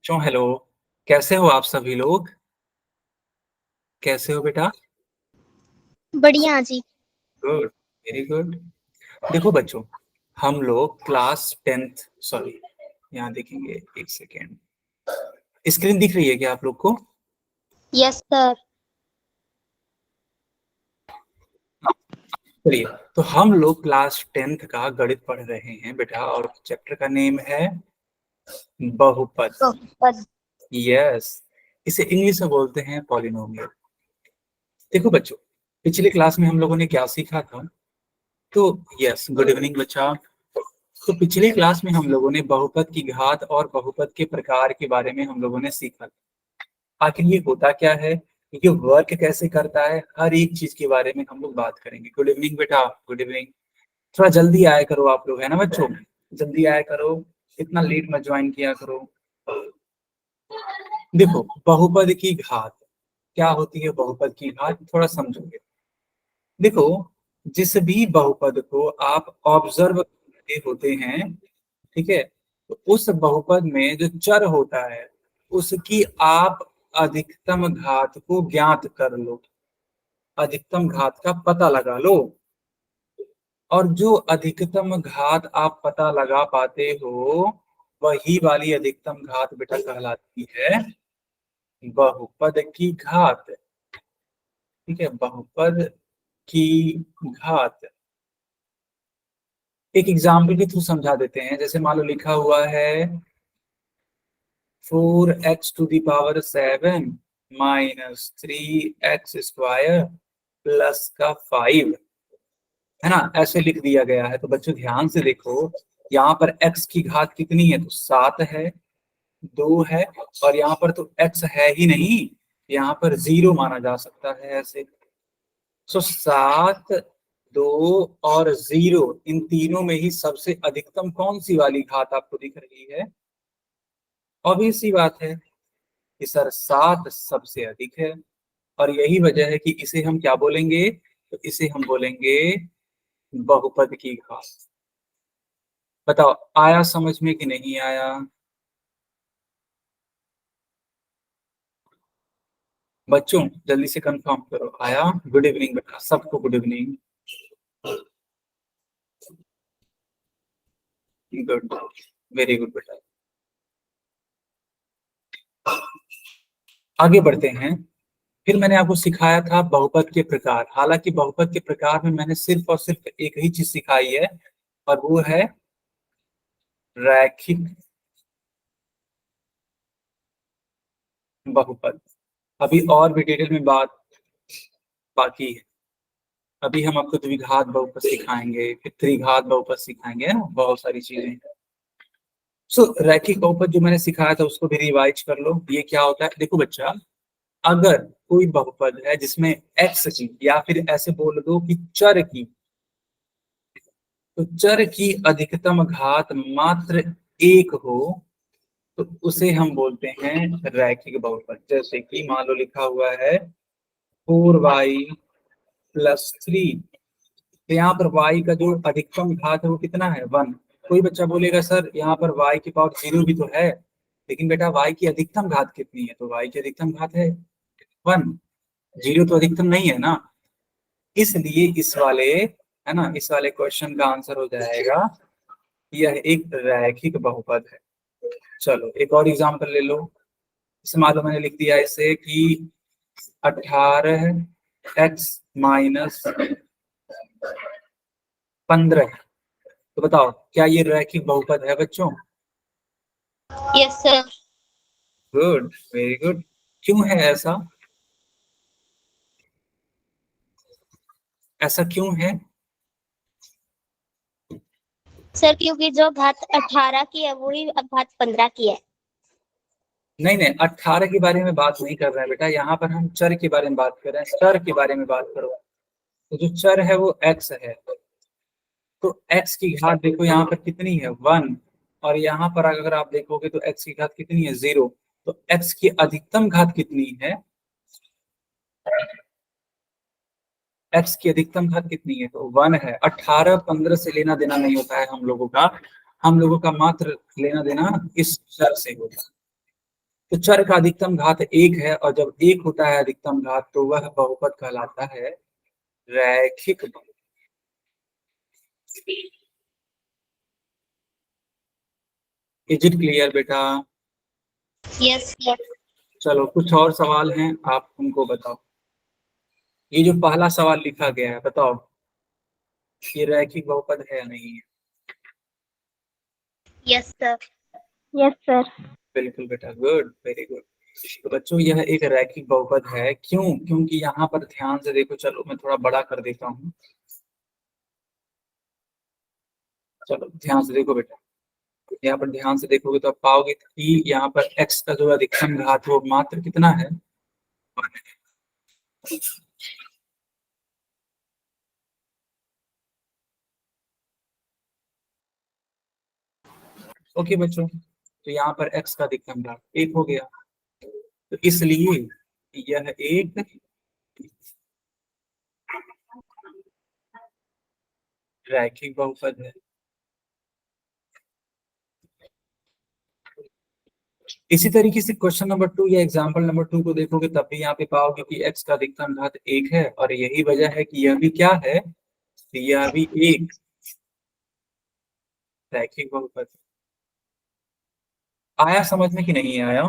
बच्चों हेलो। कैसे हो आप सभी लोग? कैसे हो बेटा? बढ़िया जी। Good, very good. देखो बच्चों, हम लोग क्लास 10th, सॉरी, यहाँ देखेंगे, एक सेकेंड। स्क्रीन दिख रही है क्या आप लोग को? Yes sir. चलिए, तो हम लोग क्लास 10th का गणित पढ़ रहे हैं बेटा, और चैप्टर का नेम है बहुपद। बहुपद। यस, इसे इंग्लिश में बोलते हैं पॉलिनोमियल। देखो बच्चों, पिछले क्लास में हम लोगों ने क्या सीखा था? तो यस, गुड इवनिंग बच्चा। तो पिछले क्लास में हम लोगों ने बहुपद की घात और बहुपद के प्रकार के बारे में हम लोगों ने सीखा। आखिर ये होता क्या है, ये वर्क कैसे करता है, हर एक चीज के बारे में हम लोग बात करेंगे। गुड इवनिंग बेटा, गुड इवनिंग। थोड़ा जल्दी आया करो आप लोग, है ना बच्चों? जल्दी आया करो, इतना लेट मत ज्वाइन किया करो। देखो, बहुपद की घात क्या होती है? बहुपद की घात थोड़ा समझोगे। देखो, जिस भी बहुपद को आप ऑब्जर्व करते होते हैं, ठीक है, तो उस बहुपद में जो चर होता है उसकी आप अधिकतम घात को ज्ञात कर लो, अधिकतम घात का पता लगा लो। और जो अधिकतम घात आप पता लगा पाते हो, वही वाली अधिकतम घात बेटा कहलाती है बहुपद की घात। ठीक है, बहुपद की घात। एक एग्जाम्पल के थ्रू समझा देते हैं। जैसे मान लो लिखा हुआ है 4x⁻7 माइनस 3x² प्लस का 5, है ना? ऐसे लिख दिया गया है। तो बच्चों ध्यान से देखो, यहाँ पर x की घात कितनी है? तो 7 है, 2 है, और यहाँ पर तो x है ही नहीं, यहाँ पर 0 माना जा सकता है ऐसे। सो 7, 2 और 0, इन तीनों में ही सबसे अधिकतम कौन सी वाली घात आपको दिख रही है? ऑब्वियस सी बात है कि सर 7 सबसे अधिक है, और यही वजह है कि इसे हम क्या बोलेंगे? तो इसे हम बोलेंगे बहुपद की घात। बताओ, आया समझ में कि नहीं आया? बच्चों जल्दी से कंफर्म करो, आया? गुड इवनिंग बेटा, सबको good evening. Good, very good बेटा। आगे बढ़ते हैं। फिर मैंने आपको सिखाया था बहुपद के प्रकार। हालांकि बहुपद के प्रकार में मैंने सिर्फ और सिर्फ एक ही चीज सिखाई है, और वो है रैखिक बहुपद। अभी और भी डिटेल में बात बाकी है। अभी हम आपको द्विघात बहुपद सिखाएंगे, फिर त्रिघात बहुपद सिखाएंगे, है ना? बहुत सारी चीजें। सो रैखिक बहुपद जो मैंने सिखाया था उसको भी रिवाइज कर लो। ये क्या होता है? देखो बच्चा, अगर कोई बहुपद है जिसमें एक्स की, या फिर ऐसे बोल दो कि चर की, तो चर की अधिकतम घात मात्र 1 हो, तो उसे हम बोलते हैं रैखिक बहुपद। जैसे कि मान लो लिखा हुआ है 4y+3, तो यहाँ पर y का जो अधिकतम घात है वो कितना है? 1। कोई बच्चा बोलेगा सर यहाँ पर y की पावर 0 भी तो है, लेकिन बेटा y की अधिकतम घात कितनी है? तो y की अधिकतम घात है 1, 0 तो अधिकतम नहीं है ना। इसलिए इस वाले, है ना, इस वाले क्वेश्चन का आंसर हो जाएगा, यह एक रैखिक बहुपद है। चलो एक और एग्जांपल ले लो। इसे मान लो मैंने लिख दिया इसे कि 18x-15। तो बताओ, क्या ये रैखिक बहुपद है बच्चों? Yes sir. Good, very good. क्यों है ऐसा? ऐसा क्यों है? सर क्योंकि जो घात 18 की है वही घात 15 की है। नहीं नहीं, 18 के बारे में बात नहीं कर रहे हैं बेटा, यहाँ पर हम चर के बारे में बात कर रहे हैं। चर के बारे में बात करो, तो जो चर है वो x है। तो x की घात देखो यहाँ पर कितनी है? 1। और यहाँ पर अगर आप देखोगे तो x की घात कितनी है? 0। तो x की अधिकतम घात कितनी है? x की अधिकतम घात कितनी है? तो 1 है। 18 15 से लेना देना नहीं होता है हम लोगों का। हम लोगों का मात्र लेना देना इस चर से होता है। तो चर का अधिकतम घात 1 है, और जब 1 होता है अधिकतम घात तो वह बहुपद कहलाता है रैखिक बहुपद। इज इट क्लियर बेटा? Yes sir. चलो कुछ और सवाल हैं, आप हमको बताओ। ये जो पहला सवाल लिखा गया है, बताओ ये रैखिक बहुपद है या नहीं है? Yes sir. Yes sir. बिल्कुल बेटा, गुड, वेरी गुड। तो बच्चों यह एक रैखिक बहुपद है, क्यों? क्योंकि यहाँ पर ध्यान से देखो, चलो मैं थोड़ा बड़ा कर देता हूँ। चलो ध्यान से देखो बेटा, यहाँ पर ध्यान से देखोगे तो आप पाओगे कि यहाँ पर x का जो अधिकतम घात वो मात्र कितना है? ओके बच्चों, तो यहाँ पर x का अधिकतम घात 1 हो गया, तो इसलिए यह एक रैखिक बहुपद है। इसी तरीके से क्वेश्चन नंबर 2 या एग्जांपल नंबर 2 को देखोगे तब भी यहाँ पे पाओगे कि x का अधिकतम घात 1 है, और यही वजह है कि यह भी क्या है, यह भी एक रैखिक बहुपद। आया समझ में कि नहीं आया?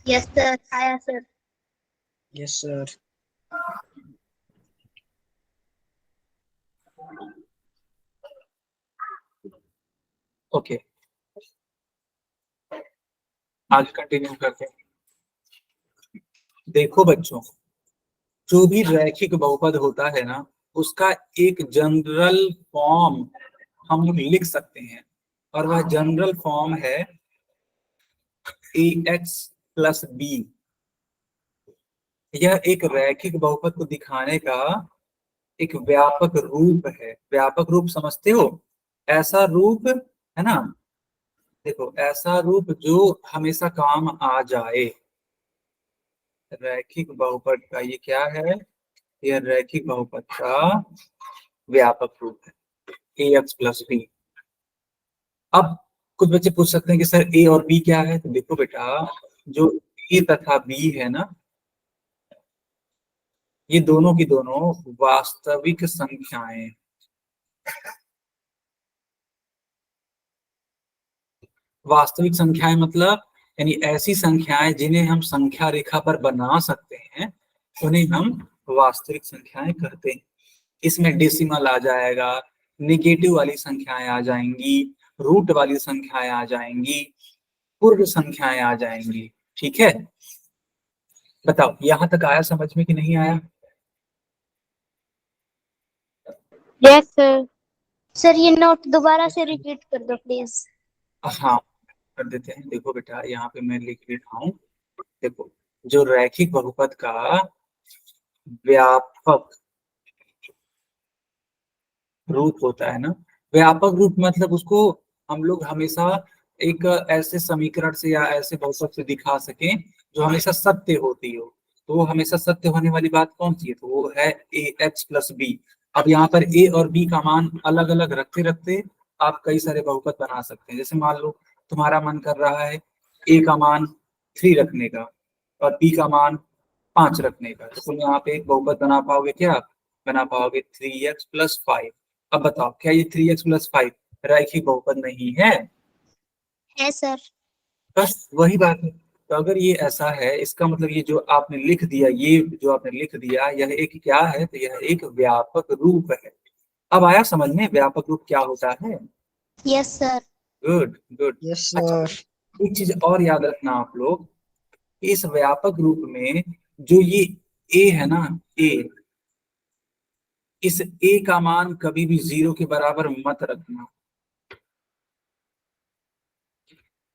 यस सर, आया सर। Yes sir. ओके, आगे कंटिन्यू करते हैं। देखो बच्चों, जो भी रैखिक बहुपद होता है ना, उसका एक जनरल फॉर्म हम लोग लिख सकते हैं, और वह जनरल फॉर्म है ax प्लस बी। यह एक रैखिक बहुपद को दिखाने का एक व्यापक रूप है। व्यापक रूप समझते हो? ऐसा रूप है ना, देखो ऐसा रूप जो हमेशा काम आ जाए। रैखिक बहुपद का ये क्या है? यह रैखिक बहुपद का व्यापक रूप है, ax प्लस बी। अब कुछ बच्चे पूछ सकते हैं कि सर ए और बी क्या है? तो देखो बेटा, जो ए तथा बी है ना, ये दोनों की दोनों वास्तविक संख्याएं। वास्तविक संख्याएं मतलब यानी ऐसी संख्याएं जिन्हें हम संख्या रेखा पर बना सकते हैं, उन्हें हम वास्तविक संख्याएं कहते हैं। इसमें डेसिमल आ जाएगा, निगेटिव वाली संख्याएं आ जाएंगी, रूट वाली संख्याएं आ जाएंगी, पूर्ण संख्याएं आ जाएंगी। ठीक है, बताओ यहां तक आया समझ में कि नहीं आया? Yes sir. सर ये नोट दोबारा से रिपीट कर दो प्लीज। हाँ कर देते हैं। देखो बेटा, यहाँ पे मैं लिख रहा हूँ। देखो, जो रैखिक बहुपद का व्यापक रूप होता है ना, व्यापक रूप मतलब उसको हम लोग हमेशा एक ऐसे समीकरण से या ऐसे बहुपद से दिखा सकें जो हमेशा सत्य होती हो। तो वो हमेशा सत्य होने वाली बात कौन सी है? तो वो है ए एच प्लस बी। अब यहाँ पर ए और बी का मान अलग अलग रखते रखते आप कई सारे बहुपद बना सकते हैं। जैसे मान लो तुम्हारा मन कर रहा है ए का मान 3 रखने का और बी का मान 5 रखने का, तो तुम यहाँ पे एक बहुपद बना पाओगे क्या? बना पाओगे 3x प्लस 5। अब बताओ क्या ये 3x प्लस 5 रैखिक बहुपद नहीं है? है सर। बस वही बात है। तो अगर ये ऐसा है, इसका मतलब ये जो आपने लिख दिया, ये जो आपने लिख दिया, यह एक क्या है? तो यह एक व्यापक रूप है। अब आया समझ में व्यापक रूप क्या होता है? Yes sir. Good good. Yes अच्छा, सर। एक चीज और याद रखना आप लोग, इस व्यापक रूप में जो ये ए है ना, ए, इस ए का मान कभी भी 0 के बराबर मत रखना।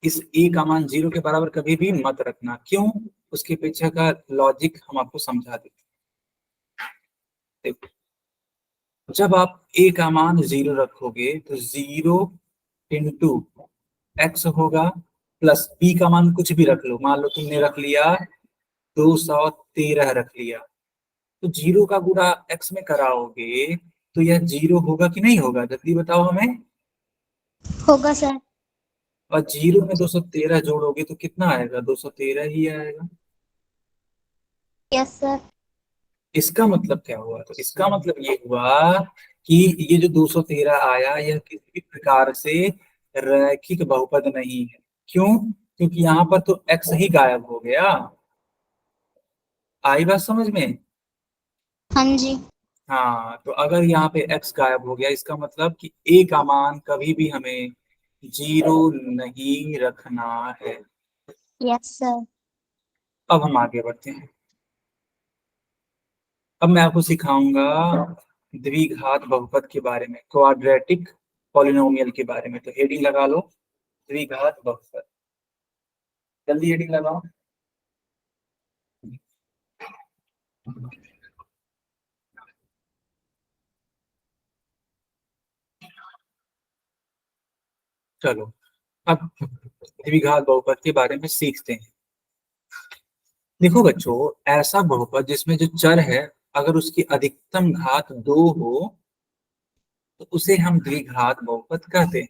इस ए का मान 0 के बराबर कभी भी मत रखना। क्यों? उसके पीछे का लॉजिक हम आपको समझा देते हैं। देखो, जब आप ए का मान 0 रखोगे तो 0 इंटू एक्स होगा, प्लस बी का मान कुछ भी रख लो, मान लो तुमने रख लिया 213 रख लिया, तो 0 का गुणा एक्स में कराओगे तो यह 0 होगा कि नहीं होगा? जल्दी बताओ हमें। होगा सर। और 0 में 213 जोड़ोगे तो कितना आएगा? 213 ही आएगा। Yes sir. इसका मतलब क्या हुआ? तो इसका मतलब ये हुआ कि ये जो 213 आया यह किसी भी प्रकार से रैखिक बहुपद नहीं है। क्यों? क्योंकि यहाँ पर तो x ही गायब हो गया। आई बात समझ में? हाँ जी। हाँ, तो अगर यहाँ पे x गायब हो गया इसका मतलब कि a का मान कभी भी हमें 0 नहीं रखना है। Yes sir. अब हम आगे बढ़ते हैं। अब मैं आपको सिखाऊंगा द्विघात बहुपद के बारे में, क्वाड्रेटिक पॉलिनोमियल के बारे में। तो हेडिंग लगा लो, द्विघात बहुपद। जल्दी हेडिंग लगाओ। चलो अब द्विघात बहुपद के बारे में सीखते हैं। देखो बच्चों, ऐसा बहुपद जिसमें जो चर है अगर उसकी अधिकतम घात 2 हो तो उसे हम द्विघात बहुपद कहते हैं।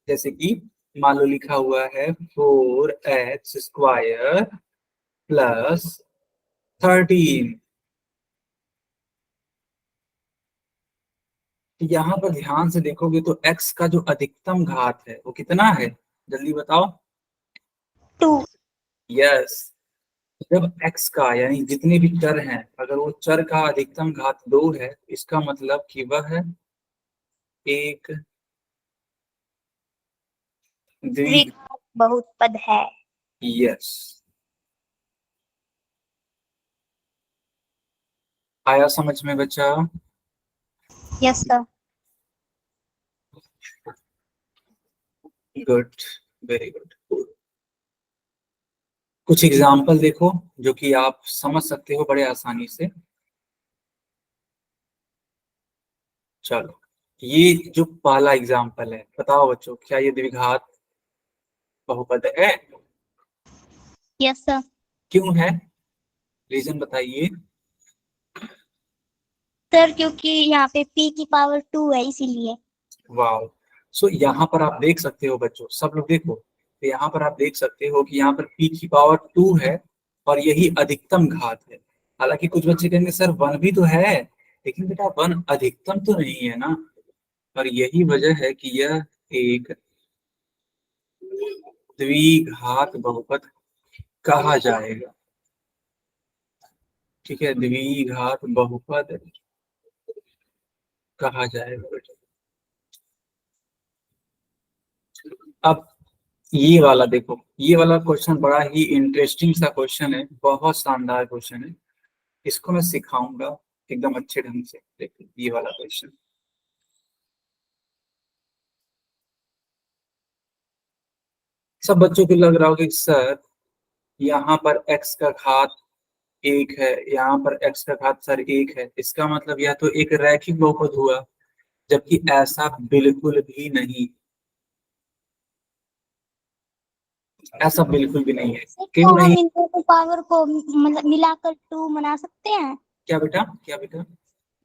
जैसे कि मान लो लिखा हुआ है 4x² प्लस 13। यहाँ पर ध्यान से देखोगे तो x का जो अधिकतम घात है वो कितना है? जल्दी बताओ। 2। यस। जब x का यानी जितने भी चर हैं अगर वो चर का अधिकतम घात 2 है इसका मतलब कि वह एक द्वि। द्विघात बहुपद है। यस। आया समझ में बच्चा? Yes sir. Good, very good. कुछ एग्जाम्पल देखो जो कि आप समझ सकते हो बड़े आसानी से। चलो, ये जो पहला एग्जाम्पल है बताओ बच्चों, क्या ये द्विघात बहुपद है? Yes sir. क्यों है? रीजन बताइए। सर क्योंकि यहाँ पे p की पावर 2 है इसीलिए। वाह। सो यहाँ पर आप देख सकते हो बच्चों, सब लोग देखो, तो यहाँ पर आप देख सकते हो कि यहाँ पर p की पावर 2 है और यही अधिकतम घात है। हालांकि कुछ बच्चे कहेंगे सर 1 भी तो है, लेकिन बेटा 1 अधिकतम तो नहीं है ना। और यही वजह है कि यह एक द्विघात बहुपद कहा जाएगा। ठीक है, द्विघात बहुपद कहा जाएगा बेटा। अब ये वाला देखो, ये वाला क्वेश्चन बड़ा ही इंटरेस्टिंग सा क्वेश्चन है, बहुत शानदार क्वेश्चन है। इसको मैं सिखाऊंगा एकदम अच्छे ढंग से। देखो ये वाला क्वेश्चन, सब बच्चों को लग रहा होगा कि सर यहाँ पर x का घात 1 है, यहाँ पर x का घात सर 1 है, इसका मतलब यह तो एक रैखिक बहुपद हुआ। जबकि ऐसा बिल्कुल भी नहीं, ऐसा बिल्कुल भी नहीं है। सर क्या क्यों नहीं? हम इन दोनों पावर को मतलब मिलाकर 2 बना सकते हैं? क्या बेटा, क्या बेटा?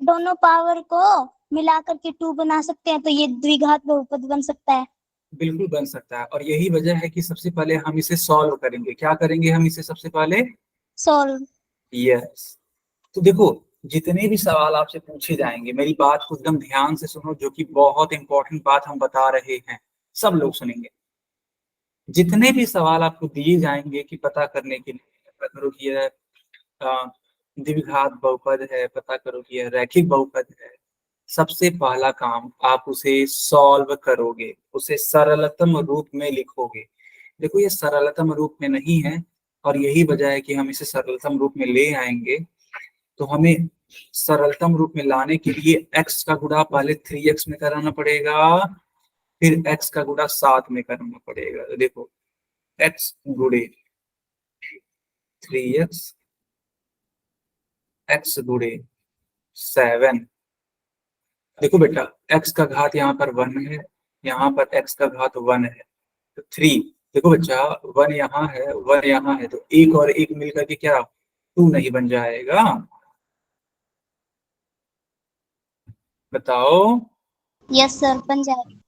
दोनों पावर को मिलाकर के 2 बना सकते हैं तो ये द्विघात बहुपद बन सकता है। बिल्कुल बन सकता है, और यही वजह है कि सबसे पहले हम इसे सॉल्व करेंगे। क्या करेंगे हम इसे सबसे पहले? सॉल्व। यस। तो देखो, जितने भी सवाल आपसे पूछे जाएंगे मेरी बात को एकदम ध्यान से सुनो, जो कि बहुत इंपॉर्टेंट बात हम बता रहे हैं, सब लोग सुनेंगे। जितने भी सवाल आपको दिए जाएंगे कि पता करने के लिए, पता करो कि यह अ, द्विघात बहुपद है, पता करो कि यह रैखिक बहुपद है, सबसे पहला काम आप उसे सॉल्व करोगे, उसे सरलतम रूप में लिखोगे। देखो ये सरलतम रूप में नहीं है, और यही वजह है कि हम इसे सरलतम रूप में ले आएंगे। तो हमें सरलतम रूप में लाने के लिए x का गुणा पहले 3x में कराना पड़ेगा, फिर x का गुणा 7 में करना पड़ेगा। तो देखो x गुणे 3x, x गुणे 7। देखो बेटा, x का घात यहाँ पर 1 है, यहाँ पर x का घात 1 है, तो 3। देखो बच्चा, 1 यहाँ है 1 यहाँ है, तो एक और एक मिलकर के क्या 2 नहीं बन जाएगा? बताओ। यस सर बन जाएगा।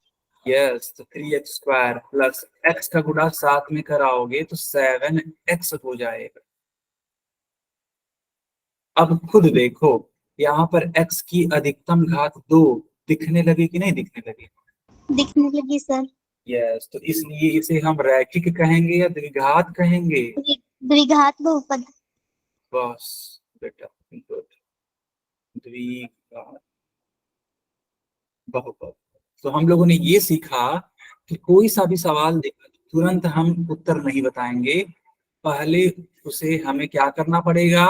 यस, तो 3x² प्लस x का गुणा साथ में कराओगे तो 7x हो जाएगा। अब खुद देखो, यहाँ पर x की अधिकतम घात 2 दिखने लगी कि नहीं दिखने लगी? दिखने लगी सर। यस, तो इसलिए इसे हम रैखिक कहेंगे या द्विघात कहेंगे? द्विघात बहुपद। बस बेटा, गुड, द्विघात बहुपद। तो हम लोगों ने ये सीखा कि कोई सा भी सवाल देखा तो तुरंत हम उत्तर नहीं बताएंगे, पहले उसे हमें क्या करना पड़ेगा?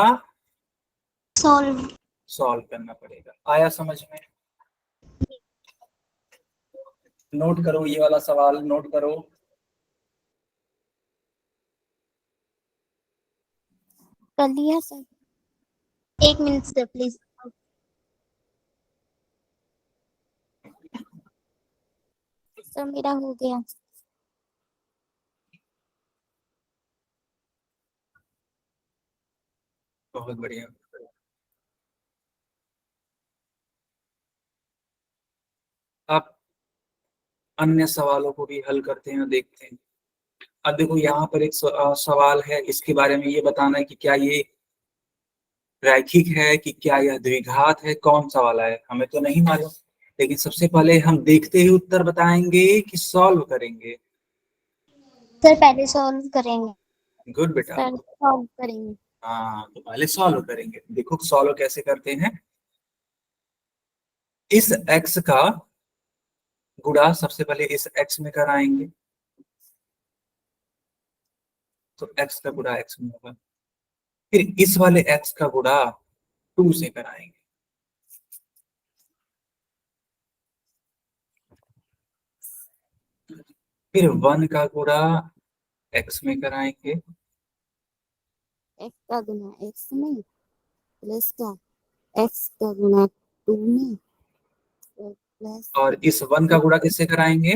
सॉल्व। सॉल्व करना पड़ेगा। आया समझ में? नोट करो, ये वाला सवाल नोट करो। कर लिया sir. 1 minute sir please. Sir मेरा हो गया। बहुत बढ़िया। अब अन्य सवालों को भी हल करते हैं, देखते हैं। अब देखो, यहाँ पर एक सवाल है, इसके बारे में ये बताना है कि क्या ये रैखिक है कि क्या यह द्विघात है, कौन सा वाला है, हमें तो नहीं मालूम। लेकिन सबसे पहले हम देखते ही उत्तर बताएंगे कि सॉल्व करेंगे? सर पहले सॉल्व करेंगे। गुड बेटा। सर सॉल्व करेंगे। हाँ, तो पहले सॉल्व करेंगे। देखो सॉल्व कैसे करते हैं। इस x का गुणा सबसे पहले इस x में कराएंगे, तो x का गुणा x में होगा। फिर इस वाले x का गुणा 2 से कराएंगे, फिर 1 का गुणा x में कराएंगे, x का गुना x में प्लस का x का गुना 2 में और प्लस और इस 1 का गुणा किससे कराएंगे?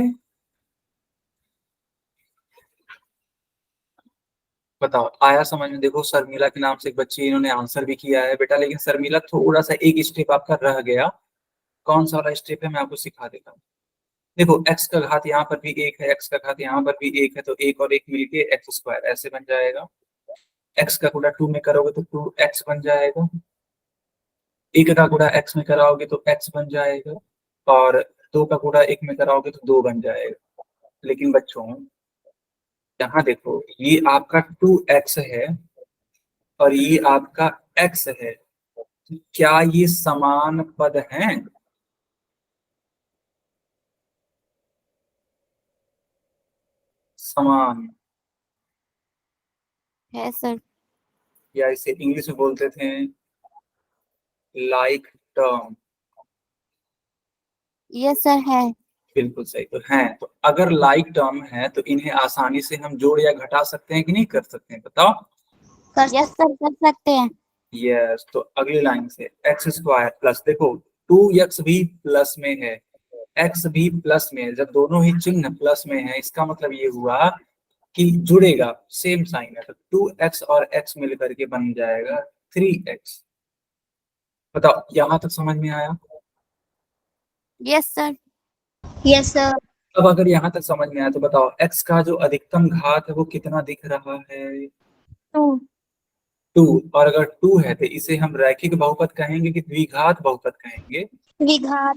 बताओ, आया समझ में? देखो, शर्मिला के नाम से एक बच्ची, इन्होंने आंसर भी किया है बेटा, लेकिन शर्मिला थोड़ा सा एक स्टेप आपका रह गया। कौन सा वाला स्टेप है, मैं आपको सिखा देता हूँ। देखो, x का घात यहाँ पर भी 1 है, x का घात यहाँ पर भी 1 है, तो 1 और 1 मिलके x² ऐसे बन जाएगा। x का गुणा 2 में करोगे तो 2x बन जाएगा। 1 का गुणा x में कराओगे तो x बन जाएगा, और 2 का गुणा 1 में कराओगे तो 2 बन जाएगा। लेकिन बच्चों, यहाँ देखो, ये आपका 2x है और ये आपका x है, क्या ये समान पद हैं? समान, है सर। या इसे इंग्लिश में बोलते थे लाइक टर्म। यस सर है। बिल्कुल सही, तो है। तो अगर लाइक टर्म है तो इन्हें आसानी से हम जोड़ या घटा सकते हैं कि नहीं कर सकते हैं, बताओ? यस सर कर सकते हैं। यस, तो अगली लाइन से x² प्लस, देखो 2x भी प्लस में है, x भी प्लस में है। जब दोनों ही चिन्ह प्लस में है, इसका मतलब ये हुआ कि जुड़ेगा, सेम साइन है, तो 2x और x मिलकर के बन जाएगा 3x। बताओ, यहां तक समझ में आया? Yes sir. Yes sir. अब अगर यहाँ तक समझ में आया तो बताओ, x का जो अधिकतम घात है वो कितना दिख रहा है? 2। 2। और अगर 2 है तो इसे हम रैखिक बहुपद कहेंगे कि द्विघात बहुपद कहेंगे? द्विघात।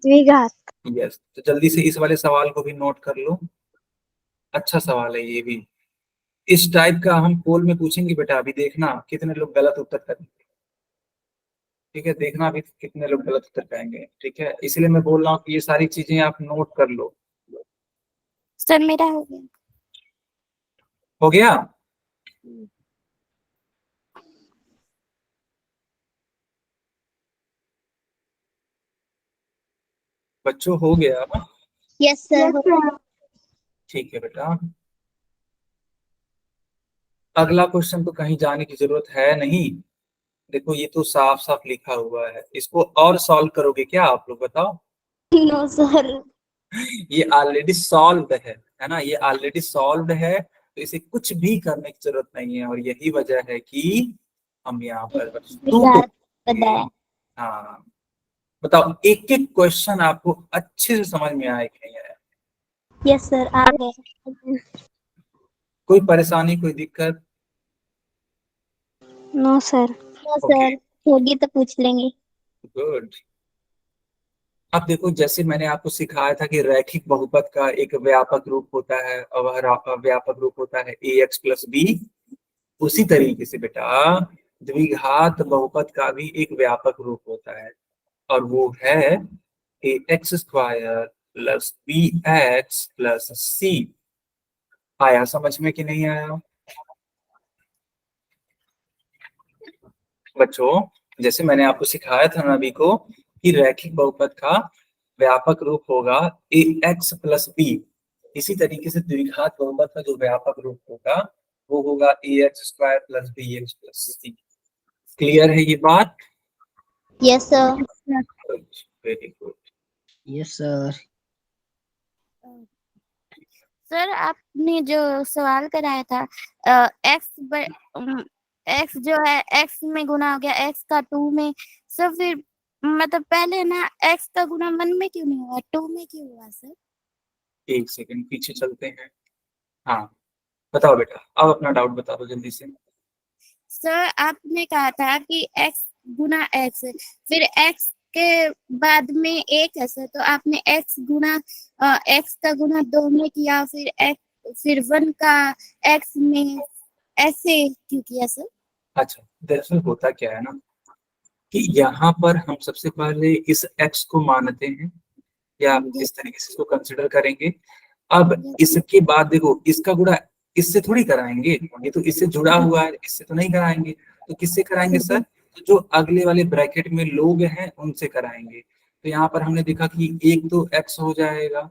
द्विघात। यस, तो जल्दी से इस वाले सवाल को भी नोट कर लो। अच्छा सवाल है ये भी। इस टाइप का हम पोल में पूछेंगे बेटा, अभी देखना कितने लोग गलत उत्तर करेंगे। ठीक है, देखना अभी कितने लोग गलत उत्तर कहेंगे। ठीक है, इसलिए मैं बोल रहा हूँ कि ये सारी चीजें आप नोट कर लो। सर मेरा हो गया। हो गया? बच्चों, हो गया? Yes sir. ठीक है बेटा, अगला क्वेश्चन तो कहीं जाने की जरूरत है नहीं। देखो, ये तो साफ साफ लिखा हुआ है, इसको और सॉल्व करोगे क्या आप लोग, बताओ? No sir. ये ऑलरेडी सॉल्व्ड है ना, ये ऑलरेडी सॉल्व्ड है, तो इसे कुछ भी करने की जरूरत नहीं है। और यही वजह है कि हम यहाँ पर बस 2 को, द्विघात पद है। हाँ, बताओ एक एक क्वेश्चन आपको अच्छे से समझ में आया कि नहीं आया? यस सर, आ गए। कोई परेशानी, कोई दिक्कत? No sir. No okay, sir, होगी तो पूछ लेंगे। गुड। अब देखो, जैसे मैंने आपको सिखाया था कि रैखिक बहुपद का एक व्यापक रूप होता है और वह व्यापक रूप होता है ए एक्स प्लस बी, उसी तरीके से बेटा द्विघात बहुपद का भी एक व्यापक रूप होता है और वो है A X square plus B X plus C. आया समझ में कि नहीं आया बच्चों? जैसे मैंने आपको सिखाया था ना अभी को कि रैखिक बहुपद का व्यापक रूप होगा ए एक्स प्लस बी, इसी तरीके से द्विघात बहुपद का जो व्यापक रूप होगा वो होगा A X square plus B X plus C. Clear है ये बात? Yes sir. Very good. Yes, sir. Sir आपने जो सवाल कराया था एक्स जो है एक्स में गुना हो गया एक्स का 2 में, सर फिर मतलब पहले ना एक्स का गुना 1 में क्यों नहीं हुआ, 2 में क्यों हुआ सर? एक सेकंड पीछे चलते हैं। हाँ बताओ बेटा, अब अपना डाउट बता दो जल्दी से। सर आपने कहा था कि एक्स गुना एक्स, फिर एक्स के बाद में एक है सर, तो आपने एक्स गुना एक्स का गुना 2 में किया, फिर 1 का एक्स में, ऐसे क्यों किया सर? अच्छा, दरअसल होता क्या है ना कि यहाँ पर हम सबसे पहले इस x को मानते हैं या इस तरीके से इसको कंसिडर करेंगे। अब इसके बाद देखो इसका गुणा इससे थोड़ी कराएंगे, ये तो इससे जुड़ा हुआ है, इससे तो नहीं कराएंगे। तो किससे कराएंगे सर? तो जो अगले वाले ब्रैकेट में लोग हैं उनसे कराएंगे। तो यहाँ पर हमने देखा कि एक तो x हो जाएगा,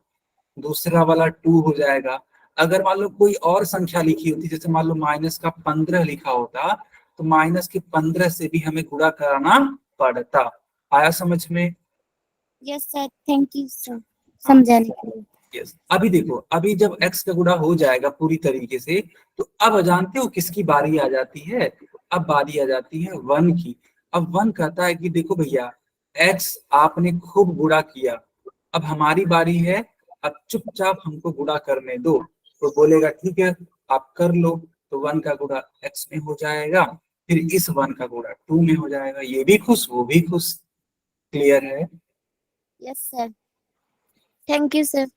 दूसरा वाला 2 हो जाएगा। अगर मान लो कोई और संख्या लिखी होती, जैसे मान लो माइनस का 15 लिखा होता, तो माइनस के 15 से भी हमें गुणा कराना पड़ता। आया समझ में? Yes sir, thank you sir समझाने के लिए। यस। अभी देखो, अभी जब x का गुणा हो जाएगा पूरी तरीके से, तो अब जानते हो किसकी बारी आ जाती है? अब बारी आ जाती है 1 की। अब 1 कहता है कि देखो भैया x आपने खूब गुणा किया, अब हमारी बारी है, अब चुपचाप हमको गुणा करने दो। तो बोलेगा ठीक है आप कर लो। तो 1 का गुणा x में हो जाएगा, फिर इस 1 का गुणा 2 में हो जाएगा, ये भी खुश वो भी खुश। क्लियर है? Yes sir, thank you sir.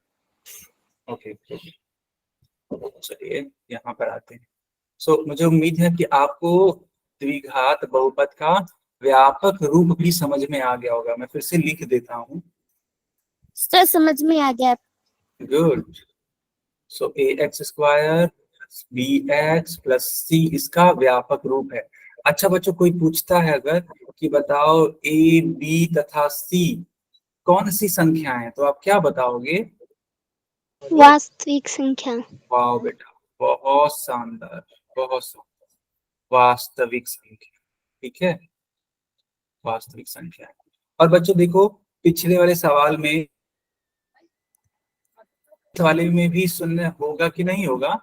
Okay, चलिए यहाँ पर आते हैं। मुझे उम्मीद है कि आपको द्विघात बहुपद का व्यापक रूप भी समझ में आ गया होगा। मैं फिर से लिख देता हूँ। सर समझ में आ गया। Good. So A X square B X plus C इसका व्यापक रूप है। अच्छा बच्चों, कोई पूछता है अगर कि बताओ ए बी तथा सी कौन सी संख्या है, तो आप क्या बताओगे? वास्तविक संख्या। वाह बेटा, बहुत शानदार, बहुत शानदार। वास्तविक संख्या, ठीक है, वास्तविक संख्या। और बच्चों देखो, पिछले वाले सवाल में भी शून्य होगा कि नहीं होगा?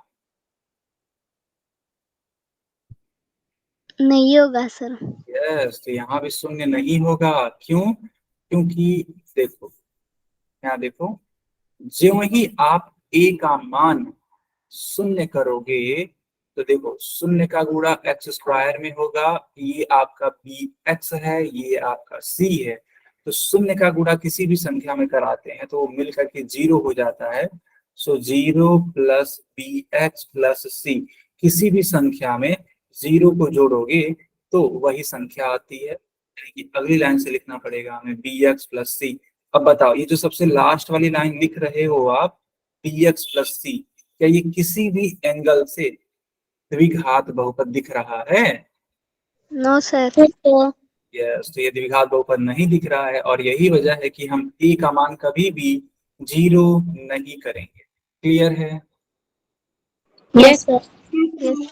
नहीं होगा सर। यस, तो यहाँ भी शून्य नहीं होगा। क्यों? क्योंकि देखो, यहाँ देखो, ज्यों ही आप ए का मान शून्य करोगे तो देखो शून्य का गुणा एक्स स्क्वायर में होगा, ये आपका बी एक्स है, ये आपका सी है। तो शून्य का गुणा किसी भी संख्या में कराते हैं तो वो मिल करके 0 हो जाता है। सो 0 प्लस बी एक्स प्लस सी, किसी भी संख्या में 0 को जोड़ोगे तो वही संख्या आती है। अगली लाइन से लिखना पड़ेगा हमें बी एक्स प्लस सी। अब बताओ ये जो सबसे लास्ट वाली लाइन लिख रहे हो आप, बी एक्स प्लस सी, क्या ये किसी भी एंगल से द्विघात बहुपद दिख रहा है? No sir. यस, तो ये द्विघात बहुपद नहीं दिख रहा है और यही वजह है कि हम ए का मान कभी भी 0 नहीं करेंगे। क्लियर है? Yes sir. यस।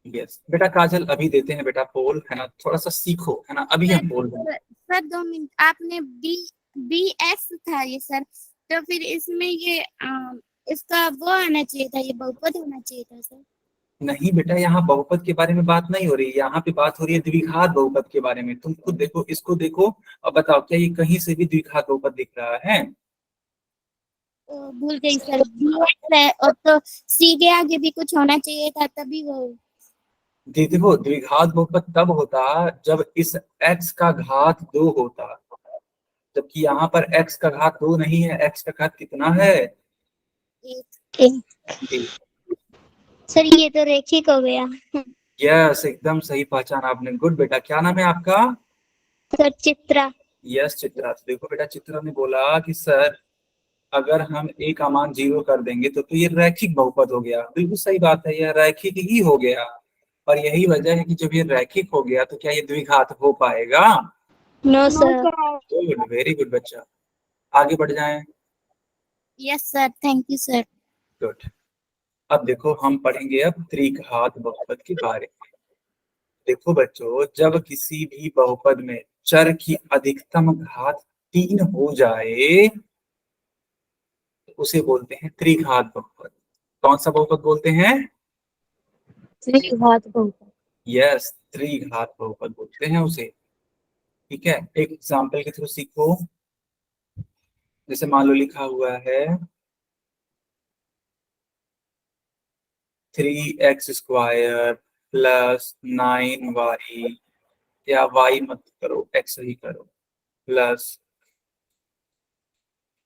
यस बेटा। काजल अभी देते हैं बेटा पोल, है ना, थोड़ा सा सीखो, है ना, अभी हम पोल देंगे। सर 2 मिनट, आपने बी बी एक्स था ये सर, तो फिर इसमें ये इसका वो आना चाहिए था, ये बहुपद होना चाहिए था सर। नहीं बेटा, यहाँ बहुपद के बारे में बात नहीं हो रही है, यहाँ पे बात हो रही है द्विघात बहुपद के बारे में। तुम खुद देखो, इसको देखो और बताओ क्या ये कहीं से भी द्विघात बहुपद दिख रहा है? भूल गई सर, dx है और तो c के आगे भी कुछ होना चाहिए था तभी वो। देखो, द्विघात बहुपद तब होता जब इस x का घात 2 होता, जबकि यहाँ पर x का घात 2 नहीं है, x का घात कितना है? एक। एक। सर ये तो रैखिक हो गया। यस, एकदम सही पहचान आपने, गुड बेटा। क्या नाम है आपका? सर चित्रा। यस चित्रा। तो देखो बेटा, चित्रा ने बोला कि सर अगर हम a का मान 0 कर देंगे तो ये रैखिक बहुपद हो गया। बिल्कुल सही बात है, यह रैखिक ही हो गया। और यही वजह है कि जब ये रैखिक हो गया तो क्या ये द्विघात हो पाएगा? No sir. Good, very good बच्चा। आगे बढ़ जाएं। Yes sir, thank you sir. Good. अब देखो, हम पढ़ेंगे अब त्रिघात बहुपद के बारे में। देखो बच्चों, जब किसी भी बहुपद में चर की अधिकतम घात 3 हो जाए तो उसे बोलते हैं त्रिघात बहुपद। कौन सा बहुपद बोलते हैं? त्रिघात बहुपद। यस, त्रिघात बहुपद बोलते हैं उसे। ठीक है, एक एग्जाम्पल के थ्रू सीखो। जैसे मान लो लिखा हुआ है 3x² प्लस 9y, या y मत करो, x ही करो, प्लस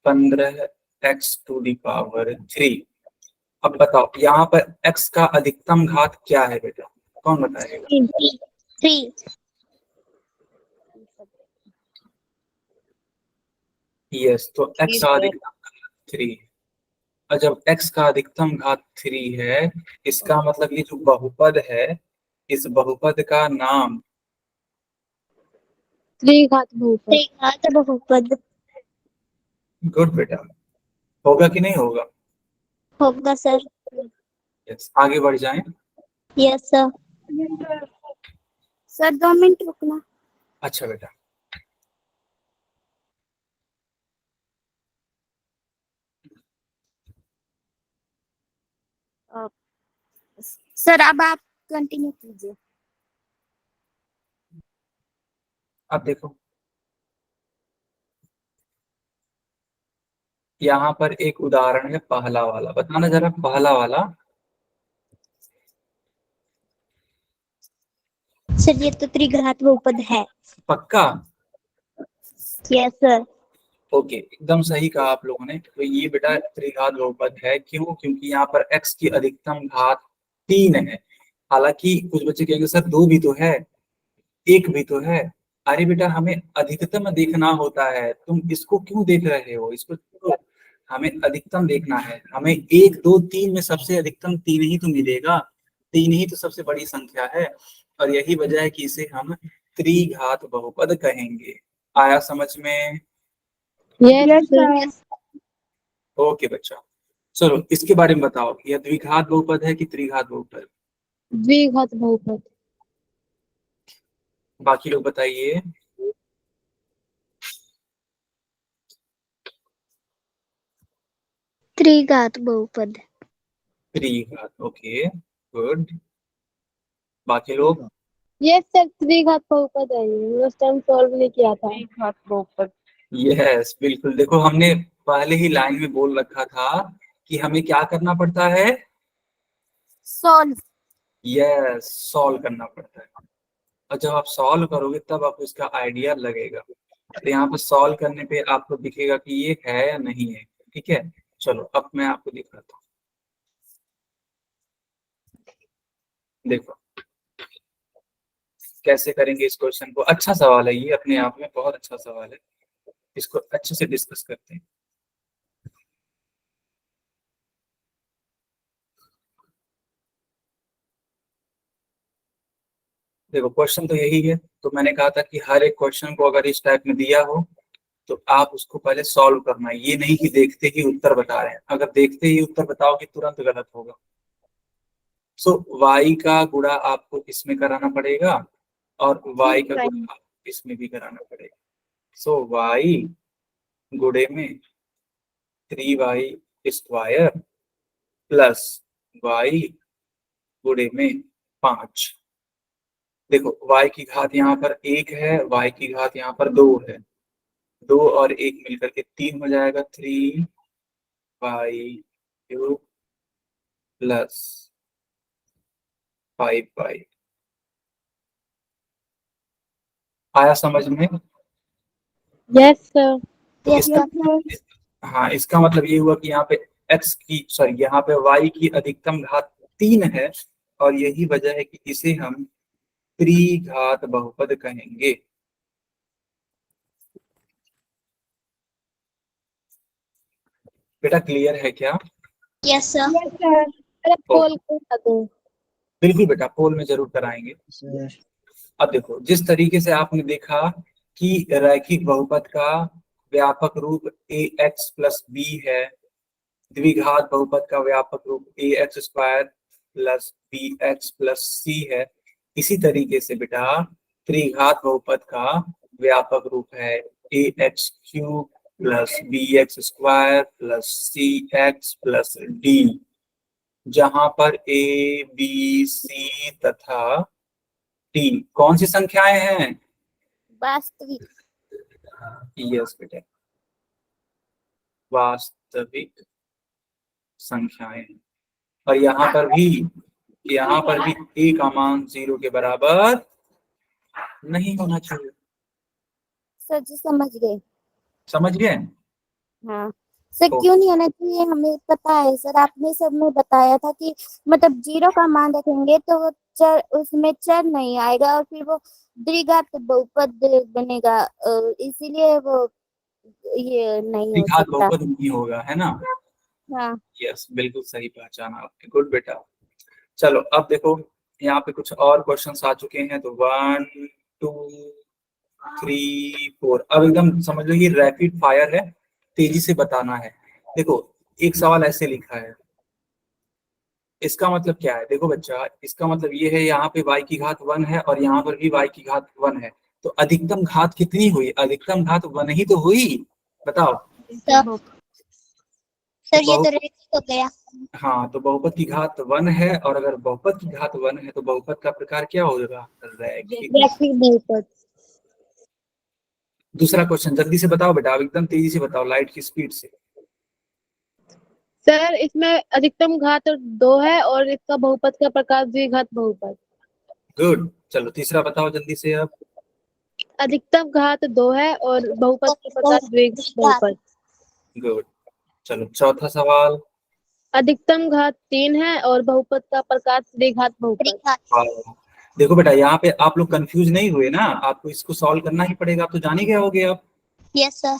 15x⁻3। अब बताओ यहाँ पर x का अधिकतम घात क्या है बेटा? कौन बताएगा? 3। यस, तो x का अधिकतम घात 3। और जब x का अधिकतम घात 3 है, इसका मतलब ये जो बहुपद है, इस बहुपद का नाम त्रिघात बहुपद। त्रिघात बहुपद। गुड बेटा। होगा कि नहीं होगा? होगा सर। यस, आगे बढ़ जाएं। Yes sir. सर 2 मिनट रुकना। अच्छा बेटा। सर अब आप कंटिन्यू कीजिए। अब देखो, यहाँ पर एक उदाहरण है पहला वाला, बताना जरा पहला वाला। सर ये तो त्रिघात बहुपद है। पक्का? Yes sir. ओके, एकदम सही कहा आप लोगों ने। तो ये बेटा त्रिघात बहुपद है। क्यों? क्योंकि यहाँ पर x की अधिकतम घात 3 है। हालांकि कुछ बच्चे कहेंगे सर 2 भी तो है, 1 भी तो है। अरे बेटा, हमें अधिकतम देखना होता है, तुम इसको क्यों देख रहे हो? इसको छोड़ो। हमें अधिकतम देखना है, हमें 1 2 3 में सबसे अधिकतम 3 ही तो मिलेगा। 3 ही तो सबसे बड़ी संख्या है, और यही वजह है कि इसे हम त्रिघात बहुपद कहेंगे। आया समझ में? यस। ओके बच्चा, चलो इसके बारे में बताओ, यह द्विघात बहुपद है कि त्रिघात बहुपद? द्विघात बहुपद। बाकी लोग बताइए। त्रिघात बहुपद। त्रिघात, ओके, गुड। बाकी लोग? यस सर, त्रिघात बहुपद है ये, उस टाइम सॉल्व नहीं किया था। त्रिघात बहुपद। यस बिल्कुल। देखो, हमने पहले ही लाइन में बोल रखा था कि हमें क्या करना पड़ता है? सॉल्व। यस, सॉल्व करना पड़ता है। और जब आप सॉल्व करोगे तब आपको इसका आइडिया लगेगा। तो यहाँ पर सॉल्व करने पे आपको दिखेगा कि ये है या नहीं है। ठीक है, चलो अब मैं आपको दिखाता हूँ। देखो कैसे करेंगे इस क्वेश्चन को। अच्छा सवाल है ये, अपने आप में बहुत अच्छा सवाल है। इसको अच्छे से डिस्कस करते हैं। देखो, क्वेश्चन तो यही है। तो मैंने कहा था कि हर एक क्वेश्चन को अगर इस टाइप में दिया हो तो आप उसको पहले सॉल्व करना है। ये नहीं कि देखते ही उत्तर बता रहे हैं, अगर देखते ही उत्तर बताओगे तुरंत गलत होगा। सो y का गुणा आपको इसमें कराना पड़ेगा और y का गुणा इसमें भी कराना पड़ेगा। सो y गुणे में 3y² प्लस y गुणे में 5। देखो y की घात यहाँ पर 1 है, y की घात यहाँ पर 2 है, 2 और 1 मिलकर के 3 हो जाएगा, 3y³ प्लस 5y। आया समझ में? Yes sir. यस इसका सर। हाँ, इसका मतलब ये हुआ कि यहाँ पे यहाँ पे y की अधिकतम घात 3 है, और यही वजह है कि इसे हम त्रिघात बहुपद कहेंगे। बेटा क्लियर है क्या? Yes sir. पोल करा दो। बिल्कुल बेटा, पोल में जरूर कराएंगे। सर अब देखो, जिस तरीके से आपने देखा कि रैखिक बहुपद का व्यापक रूप ax प्लस b है, द्विघात बहुपद का व्यापक रूप ax square plus bx plus c है, इसी तरीके से बेटा त्रिघात बहुपद का व्यापक रूप है ax³ plus bx square plus cx plus d, जहां पर a b c तथा d कौन सी संख्याएं हैं? वास्तविक। यस बेटा, वास्तविक संख्याएं। और यहाँ पर भी a का मान 0 के बराबर नहीं होना चाहिए। सर जी समझ गए। समझ गए? हाँ सर, ओ, क्यों नहीं होना चाहिए हमें पता है सर, आपने सब में बताया था कि मतलब 0 का मान रखेंगे तो वो चर, उसमें चर नहीं आएगा और फिर वो द्विघात बहुपद बनेगा, इसीलिए वो ये नहीं हो द्विघात सकता। बहुपद नहीं होगा, है ना? हाँ यस, बिल्कुल सही पहचाना आपने, गुड बेटा। चलो अब देखो, यहाँ पे कुछ और क्वेश्चंस आ चुके हैं, तो 1 2 3 4। अब एकदम समझ लो ये रैपिड फायर है, तेजी से बताना है। देखो एक सवाल ऐसे लिखा है, इसका मतलब क्या है? देखो बच्चा, इसका मतलब ये है यहाँ पे y की घात 1 है और यहाँ पर भी y की घात 1 है, तो अधिकतम घात कितनी हुई? अधिकतम घात 1 ही तो हुई, बताओ। सर, तो ये तो रेखिक हो गया। हाँ, तो बहुपद की घात 1 है, और अगर बहुपद की घात 1 है तो बहुपद का प्रकार क्या होगा? रैखिक। रैखिक बहुपद। दूसरा क्वेश्चन जल्दी से बताओ बेटा, अब एकदम तेजी से बताओ, लाइट की स्पीड से। सर इसमें अधिकतम घात 2 है और इसका बहुपद का प्रकार द्विघात बहुपद। गुड, चलो तीसरा बताओ जल्दी से अब। अधिकतम घात 2 है और बहुपद का प्रकार द्विघात बहुपद। गुड, चलो चौथा सवाल। अधिकतम घात 3 है और बहुपद का प्रकार त्रिघात बहुपद। वाह। देखो बेटा, यहाँ पे आप लोग कंफ्यूज नहीं हुए ना, आपको इसको सॉल्व करना ही पड़ेगा, आप तो जान ही गए होगे अब। Yes sir.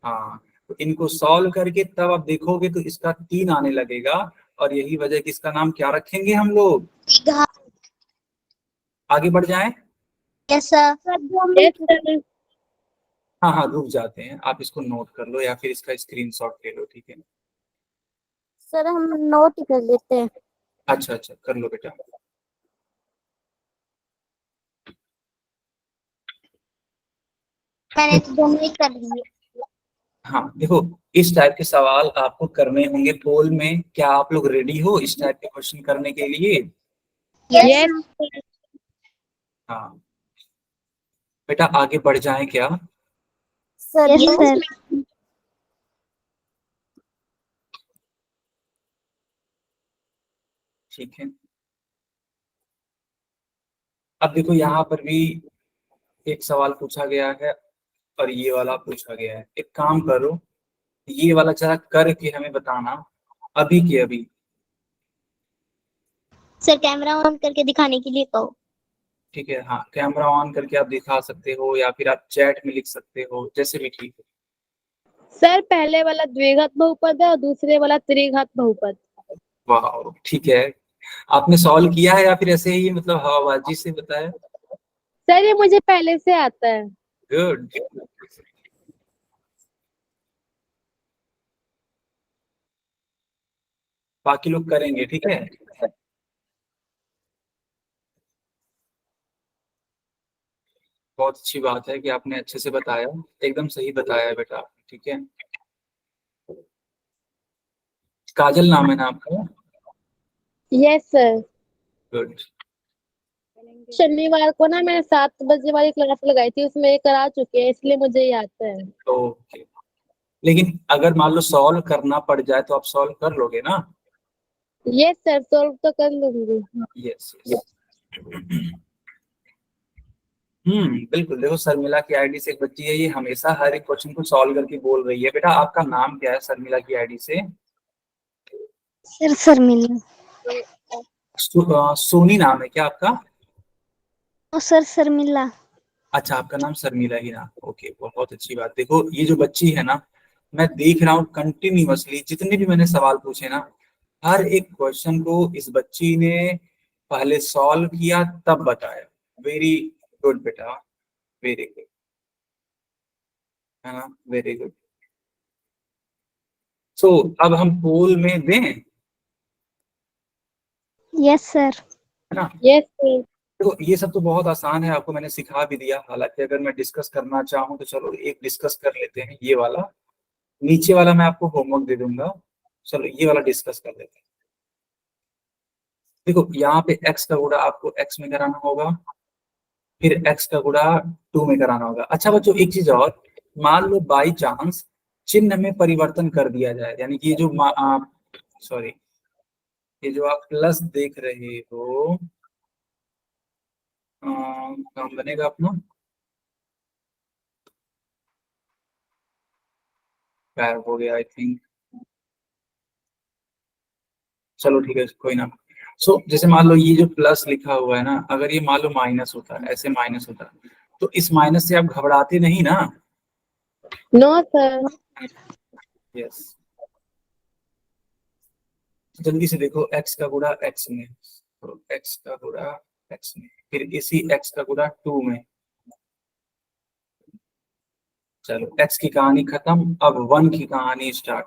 हाँ, तो इनको सॉल्व करके तब आप देखोगे तो इसका 3 आने लगेगा, और यही वजह कि इसका नाम क्या रखेंगे हम लोग? आगे बढ़ जाएं। Yes sir. हाँ हाँ, रुक जाते हैं, आप इसको नोट कर लो या फिर इसका स्क्रीनशॉट ले लो, ठीक है? सर हम नोट कर लेते हैं। अच्छा अच्छा, कर लो बेटा। मैंने तो दोनों ही कर लिए। हाँ देखो, इस टाइप के सवाल आपको करने होंगे पोल में। क्या आप लोग रेडी हो इस टाइप के क्वेश्चन करने के लिए? यस हाँ बेटा, आगे बढ़ जाएं क्या? सर। Yes sir. ठीक है। अब देखो यहाँ पर भी एक सवाल पूछा गया है और ये वाला पूछा गया है। एक काम करो, ये वाला जरा करके हमें बताना, अभी के अभी। सर कैमरा ऑन करके दिखाने के लिए कहो। ठीक है, हाँ कैमरा ऑन करके आप दिखा सकते हो या फिर आप चैट में लिख सकते हो, जैसे भी ठीक है। सर पहले वाला द्विघात बहुपद है और दूसरे वाला त्रिघात बहुपद। वाह, ठीक है। आपने सॉल्व किया है या फिर ऐसे ही मतलब हवाबाजी से बताया? सर ये मुझे पहले से आता है। गुड। बाकी लोग करेंगे, ठीक है? बहुत अच्छी बात है कि आपने अच्छे से बताया, एकदम सही बताया है बेटा, ठीक है? काजल नाम है ना आपका? Yes sir. गुड। शनिवार को ना मैं 7 बजे वाली क्लास लगाई थी, उसमें ये करा चुके हैं, इसलिए मुझे ये आता है। ओके, लेकिन अगर मान लो सॉल्व करना पड़ जाए तो आप सॉल्व कर लोगे ना? यस सर, सॉल्व तो कर लूंगी। Yes yes. बिल्कुल। देखो शर्मिला की आईडी से एक बच्ची है, ये हमेशा हर एक क्वेश्चन को सॉल्व करके बोल रही है। बेटा आपका नाम क्या है शर्मिला की आईडी से? सर शर्मिला। सोनी नाम है क्या आपका? ओ सर शर्मिला। अच्छा, आपका नाम शर्मिला ही नाम, ओके, बहुत अच्छी बात। देखो ये जो बच्ची है ना, मैं देख रहा हूँ कंटिन्यूअसली जितने भी मैंने सवाल पूछे ना, हर एक क्वेश्चन को इस बच्ची ने पहले सॉल्व किया तब बताया। वेरी गुड बेटा, वेरी गुड, है ना, वेरी गुड। सो अब हम पोल में दें, यस सर। है ना? Yes sir. देखो ये सब तो बहुत आसान है, आपको मैंने सिखा भी दिया। हालांकि अगर मैं डिस्कस करना चाहूँ तो चलो एक डिस्कस कर लेते हैं, ये वाला। नीचे वाला मैं आपको होमवर्क दे दूंगा, चलो ये वाला डिस्कस कर लेते हैं। देखो यहाँ पे x का गुणा आपको x में कराना होगा, फिर x का गुणा 2 में कराना होगा। अच्छा बच्चों एक चीज और, मान लो बाई चांस चिन्ह में परिवर्तन कर दिया जाए, यानी कि ये जो सॉरी, ये जो आप प्लस देख रहे हो, काम बनेगा अपना, गायब हो गया आई थिंक। चलो ठीक है, कोई ना। सो जैसे मान लो ये जो प्लस लिखा हुआ है ना, अगर ये मान लो माइनस होता है, ऐसे माइनस होता है, तो इस माइनस से आप घबराते नहीं ना? No sir. यस। जल्दी से देखो, x का गुणा x में, तो x का गुणा x में, फिर इसी x का गुणा 2 में। चलो x की कहानी खत्म, अब 1 की कहानी स्टार्ट।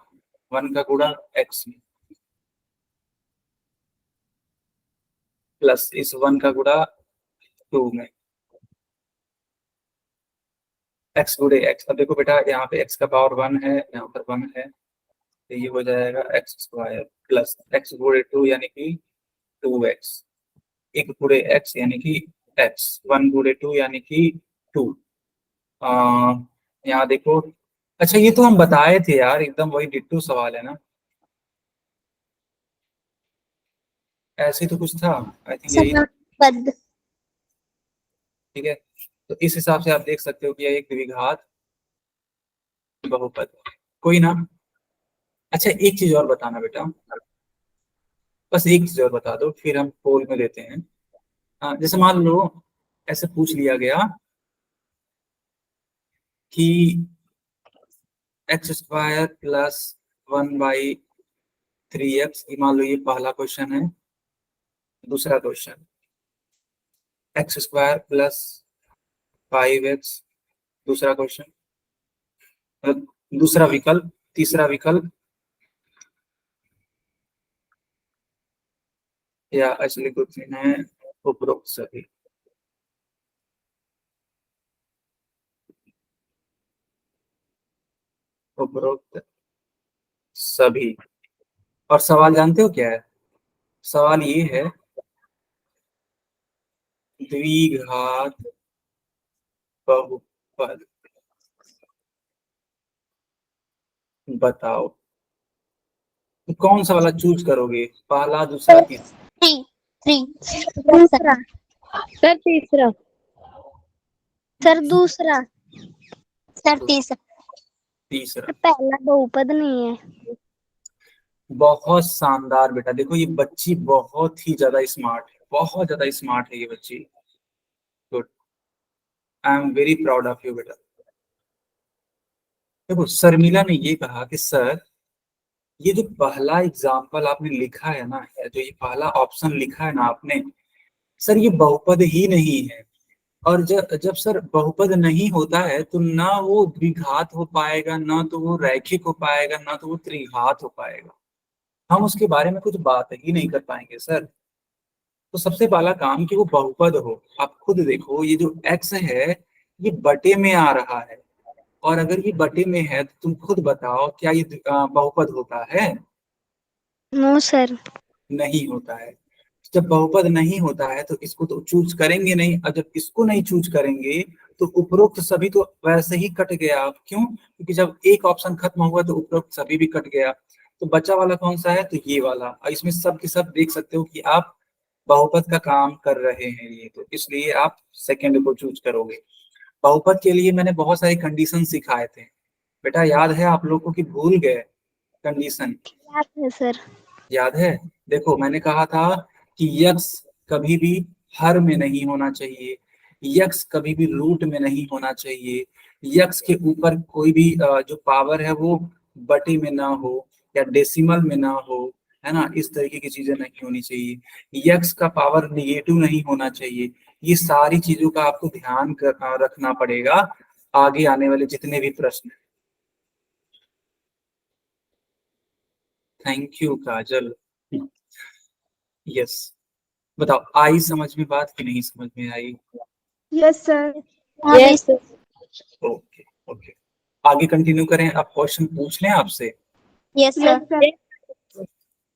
1 का गुणा x में, प्लस इस 1 का गुणा 2 में, x गुणे x। अब देखो बेटा यहाँ पे x का पावर 1 है, यहाँ पर 1 है, तो ये हो जाएगा एक्स स्क्वायर प्लस x गुणे 2 यानी कि 2x, 1 गुणे x यानी कि x, 1 गुणे 2 यानी कि 2। यहाँ देखो, अच्छा ये तो हम बताए थे यार, एकदम वही डिट्टो सवाल है ना, ऐसे तो कुछ था आई थिंक, यही। पद। ठीक है, तो इस हिसाब से आप देख सकते हो कि यह एक द्विघात बहुपद, कोई ना। अच्छा एक चीज और बताना बेटा, बस एक चीज और बता दो, फिर हम पोल में देते हैं। जैसे मान लो ऐसे पूछ लिया गया कि एक्स स्क्वायर प्लस 1/3x, मान लो ये पहला क्वेश्चन है। दूसरा question x square plus 5x, दूसरा क्वेश्चन, दूसरा विकल्प, तीसरा विकल्प, या एक्चुअली कुछ है उपरोक्त सभी। उपरोक्त सभी। और सवाल जानते हो क्या है? सवाल ये है, द्विघात बहुपद बताओ। तो कौन सा वाला चूज करोगे, पहला, दूसरा, तीसरा? 3 दूसरा। सर तीसरा। सर दूसरा। सर तीसरा। तीसरा। पहला बहुपद नहीं है। बहुत शानदार बेटा, देखो ये बच्ची बहुत ही ज्यादा स्मार्ट है, बहुत ज्यादा स्मार्ट है ये बच्ची। Good, I am very proud of you बेटा। देखो शर्मिला ने ये कहा कि सर ये जो पहला एग्जाम्पल आपने लिखा है ना, जो ये पहला ऑप्शन लिखा है ना आपने, सर ये बहुपद ही नहीं है। और जब जब सर बहुपद नहीं होता है तो ना वो द्विघात हो पाएगा, ना तो वो रैखिक हो पाएगा, ना तो वो त्रिघात हो पाएगा। हम उसके बारे में कुछ बात ही नहीं कर पाएंगे सर। तो सबसे पहला काम कि वो बहुपद हो। आप खुद देखो ये जो x है ये बटे में आ रहा है, और अगर ये बटे में है तो तुम खुद बताओ क्या ये बहुपद होता है? No sir. नहीं होता है। जब बहुपद नहीं होता है तो इसको तो चूज करेंगे नहीं, और जब इसको नहीं चूज करेंगे तो उपरोक्त सभी तो वैसे ही कट गया। आप क्यों? क्योंकि जब एक ऑप्शन खत्म हुआ तो उपरोक्त सभी भी कट गया। तो बचा वाला कौन सा है? तो ये वाला। और इसमें सब के सब देख सकते हो कि आप बहुपद का काम कर रहे हैं ये, तो इसलिए आप सेकंड को चूज करोगे। बहुपद के लिए मैंने बहुत सारे कंडीशन सिखाए थे बेटा, याद है आप लोगों को कि भूल गए कंडीशन? याद है सर। याद है? देखो मैंने कहा था कि यक्स कभी भी हर में नहीं होना चाहिए, यक्स कभी भी रूट में नहीं होना चाहिए, यक्स के ऊपर कोई भी जो पावर है वो बटे में ना हो या डेसिमल में ना हो, है ना, इस तरीके की चीजें नहीं होनी चाहिए, यक्स का पावर निगेटिव नहीं होना चाहिए। ये सारी चीजों का आपको ध्यान रखना पड़ेगा आगे आने वाले जितने भी प्रश्न। Thank you Kajal. यस, बताओ आई समझ में बात कि नहीं समझ में आई? Yes sir. Yes sir. Okay okay, आगे कंटिन्यू करें। आप क्वेश्चन पूछ लें आपसे। Yes sir.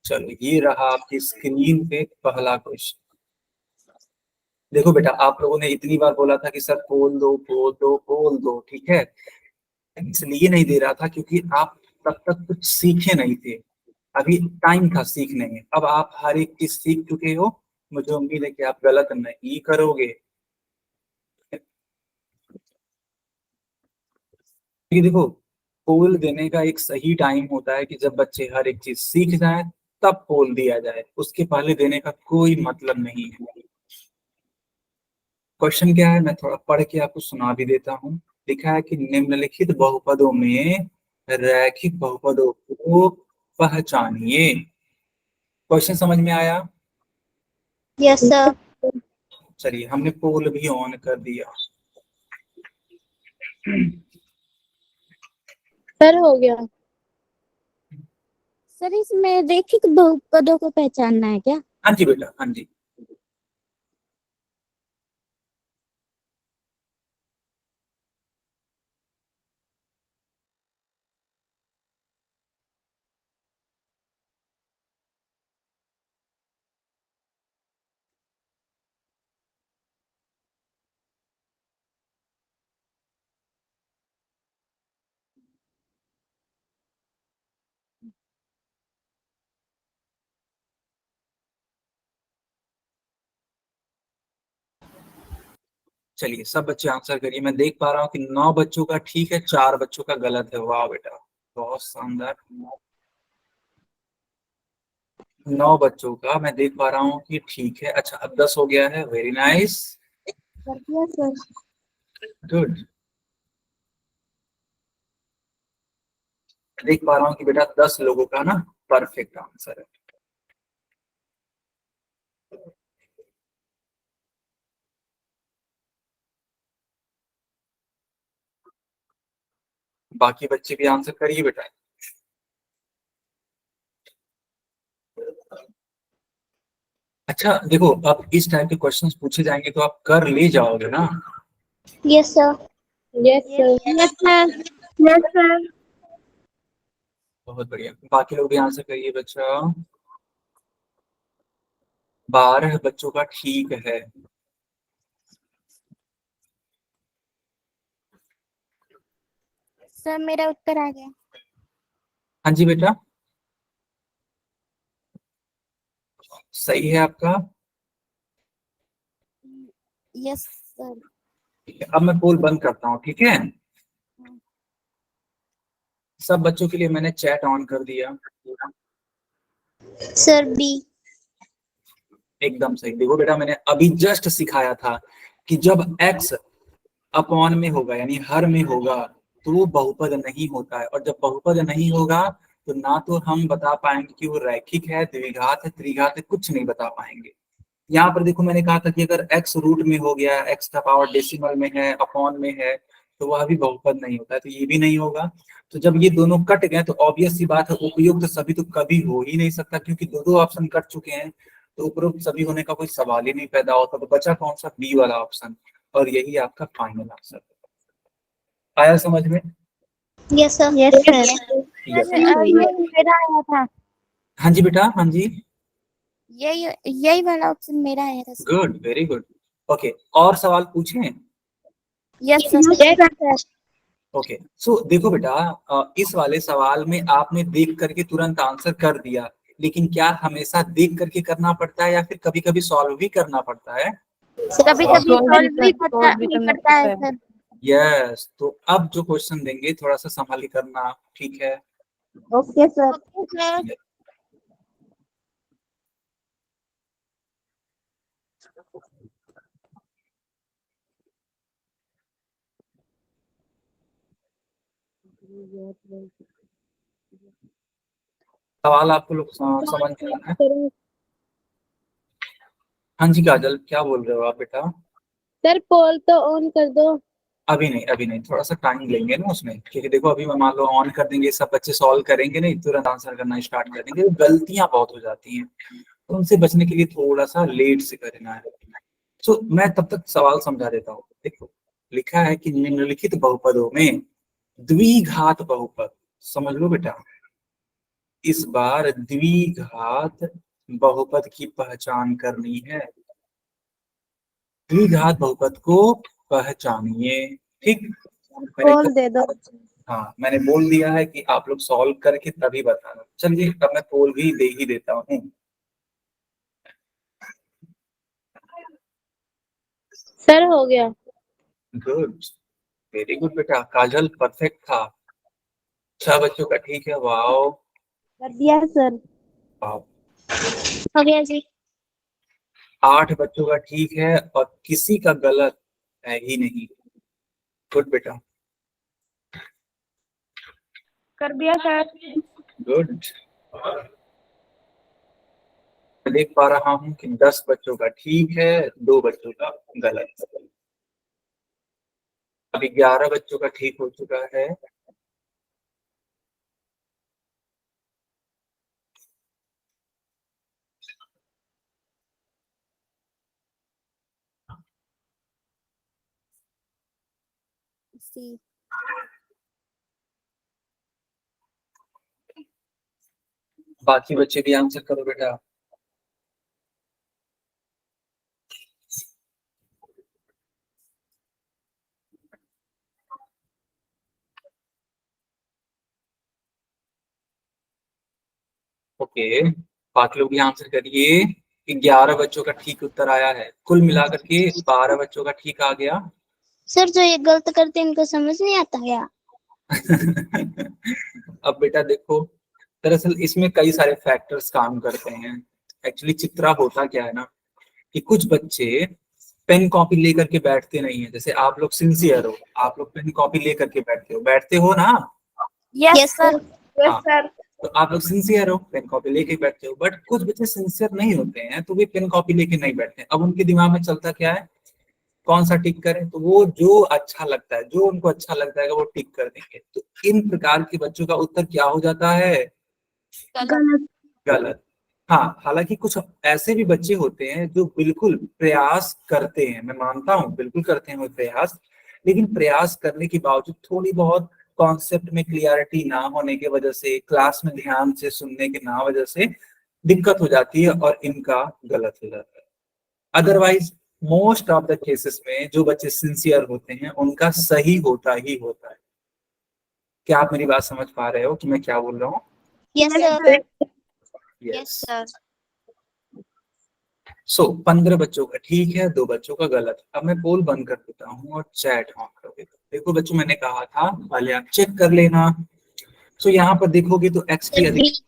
चलो ये रहा आपकी स्क्रीन पे पहला क्वेश्चन। देखो बेटा, आप लोगों ने इतनी बार बोला था कि सर बोल दो बोल दो बोल दो, ठीक है, इसलिए नहीं दे रहा था क्योंकि आप तब तक कुछ सीखे नहीं थे, अभी टाइम था सीखने में। अब आप हर एक चीज सीख चुके हो, मुझे उम्मीद है कि आप गलत नहीं करोगे। क्योंकि देखो, पोल देने का एक सही टाइम होता है कि जब बच्चे हर एक चीज सीख जाए तब पोल दिया जाए, उसके पहले देने का कोई मतलब नहीं है। क्वेश्चन क्या है मैं थोड़ा पढ़ के आपको सुना भी देता हूँ। लिखा है कि निम्नलिखित बहुपदों में रैखिक बहुपदों को पहचानिए। क्वेश्चन समझ में आया? Yes sir. चलिए हमने पोल भी ऑन कर दिया। सर हो गया। सर इसमें रैखिक बहुपदों को पहचानना है क्या? हाँ जी बेटा, हाँ जी। चलिए सब बच्चे आंसर करिए। मैं देख पा रहा हूँ कि 9 बच्चों का ठीक है, 4 बच्चों का गलत है। वाह बेटा, बहुत शानदार। 9 बच्चों का मैं देख पा रहा हूँ कि ठीक है। अच्छा अब 10 हो गया है, वेरी नाइस, सर। गुड। देख पा रहा हूँ कि बेटा 10 लोगों का ना परफेक्ट आंसर है। बाकी बच्चे भी आंसर करिए बेटा। अच्छा देखो, अब इस टाइप के क्वेश्चंस पूछे जाएंगे तो आप कर ले जाओगे ना? Yes sir. Yes sir. Yes sir. Yes sir. बहुत बढ़िया, बाकी लोग भी आंसर करिए बच्चा। 12 बच्चों का ठीक है। सर मेरा उत्तर आ गया। हाँ जी बेटा, सही है आपका। Yes sir. ठीक है, अब मैं पोल बंद करता हूँ, ठीक है? सब बच्चों के लिए मैंने चैट ऑन कर दिया। Sir B. एकदम सही। देखो बेटा, मैंने अभी जस्ट सिखाया था कि जब x अपॉन में होगा यानी हर में होगा तो वो बहुपद नहीं होता है, और जब बहुपद नहीं होगा तो ना तो हम बता पाएंगे कि वो रैखिक है, द्विघात है, त्रिघात है, कुछ नहीं बता पाएंगे। यहाँ पर देखो मैंने कहा था कि अगर x रूट में हो गया, x का पावर डेसिमल में है, अपॉन में है, तो वह भी बहुपद नहीं होता है, तो ये भी नहीं होगा। तो जब ये दोनों कट गए तो ऑब्वियस सी बात है उपयुक्त सभी तो कभी हो ही नहीं सकता, क्योंकि दो दो ऑप्शन कट चुके हैं, तो उपरोक्त सभी होने का कोई सवाल ही नहीं पैदा होता। तो बचा कौन सा? बी वाला ऑप्शन, और यही आपका फाइनल आंसर। आया समझ में? Yes sir. Yes sir. Yes. मेरा आया था। हाँ जी बेटा, हाँ जी। यही यही वाला ऑप्शन मेरा आया था sir. Good, very good. Okay, और सवाल पूछें? Yes sir. ओके, सो देखो बेटा, इस वाले सवाल में आपने देख करके तुरंत आंसर कर दिया, लेकिन क्या हमेशा देख करके करना पड़ता है या फिर कभी कभी सॉल्व भी करना पड़ता है? कभी कभी सॉल्व भी करता है सर। यस, तो अब जो क्वेश्चन देंगे थोड़ा सा संभाल के करना, ठीक है? Okay sir. सवाल आपको लोग समझ में आया है? हाँ जी काजल, क्या बोल रहे हो आप बेटा? सर पोल तो ऑन कर दो। अभी नहीं, अभी नहीं, थोड़ा सा टाइम लेंगे ना उसमें, क्योंकि देखो अभी मैं मान लो ऑन कर देंगे, सब बच्चे सॉल्व करेंगे नहीं, तुरंत आंसर करना स्टार्ट कर देंगे, तो गलतियां बहुत हो जाती हैं, तो उनसे बचने के लिए थोड़ा सा लेट से करना है। तो मैं तब तक सवाल समझा देता हूँ। देखो, लिखा है कि निम्नलिखित बहुपदों में द्विघात बहुपद, समझ लो बेटा, इस बार द्विघात बहुपद की पहचान करनी है। द्विघात बहुपद को पहचानिए, ठीक? पोल दे दो। हाँ, मैंने बोल दिया है कि आप लोग सॉल्व करके तभी बताना। चलिए, अब मैं पोल भी दे ही देता हूँ। सर हो गया। गुड, वेरी गुड बेटा, काजल परफेक्ट था। 6 बच्चों का ठीक है, वाओ कर दिया सर। वाओ। हो गया जी। 8 बच्चों का ठीक है और किसी का गलत है ही नहीं। गुड बेटा, कर दिया सर। गुड। मैं देख पा रहा हूँ कि 10 बच्चों का ठीक है, 2 बच्चों का गलत। अभी 11 बच्चों का ठीक हो चुका है। सी। बाकी बच्चे भी आंसर करो बेटा। ओके, बाकी लोग भी आंसर करिए कि 11 बच्चों का ठीक उत्तर आया है, कुल मिलाकर के 12 बच्चों का ठीक आ गया। सर जो ये गलत करते हैं इनको समझ नहीं आता क्या? अब बेटा देखो, दरअसल इसमें कई सारे फैक्टर्स काम करते हैं। एक्चुअली चित्रा होता क्या है ना, कि कुछ बच्चे पेन कॉपी लेकर के बैठते नहीं है। जैसे आप लोग सिंसियर हो, आप लोग पेन कॉपी लेकर के बैठते हो ना? Yes sir. हाँ, तो आप लोग सिंसियर हो, पेन कॉपी लेके बैठते हो, बट कुछ बच्चे सिंसियर नहीं होते हैं, तो वे पेन कॉपी लेके नहीं बैठते। अब उनके दिमाग में चलता क्या है, कौन सा टिक करें, तो वो जो अच्छा लगता है, जो उनको अच्छा लगता है वो टिक कर देंगे। तो इन प्रकार के बच्चों का उत्तर क्या हो जाता है? गलत। गलत। हाँ, हालांकि कुछ ऐसे भी बच्चे होते हैं जो बिल्कुल प्रयास करते हैं, मैं मानता हूँ बिल्कुल करते हैं वो प्रयास, लेकिन प्रयास करने के बावजूद थोड़ी बहुत कॉन्सेप्ट में क्लियरिटी ना होने की वजह से, क्लास में ध्यान से सुनने के ना वजह से दिक्कत हो जाती है और इनका गलत हो जाता है। Otherwise most of the cases में जो बच्चे सिंसियर होते हैं उनका सही होता ही होता है। क्या आप मेरी बात समझ पा रहे हो कि मैं क्या बोल रहा हूँ? Yes sir. Yes yes sir. So 15 बच्चों का ठीक है, 2 बच्चों का गलत। अब मैं पोल बंद कर देता हूँ और चैट ऑन कर देता हूँ। देखो बच्चों, मैंने कहा था पहले आप चेक कर लेना। सो यहाँ पर देखोगे तो x की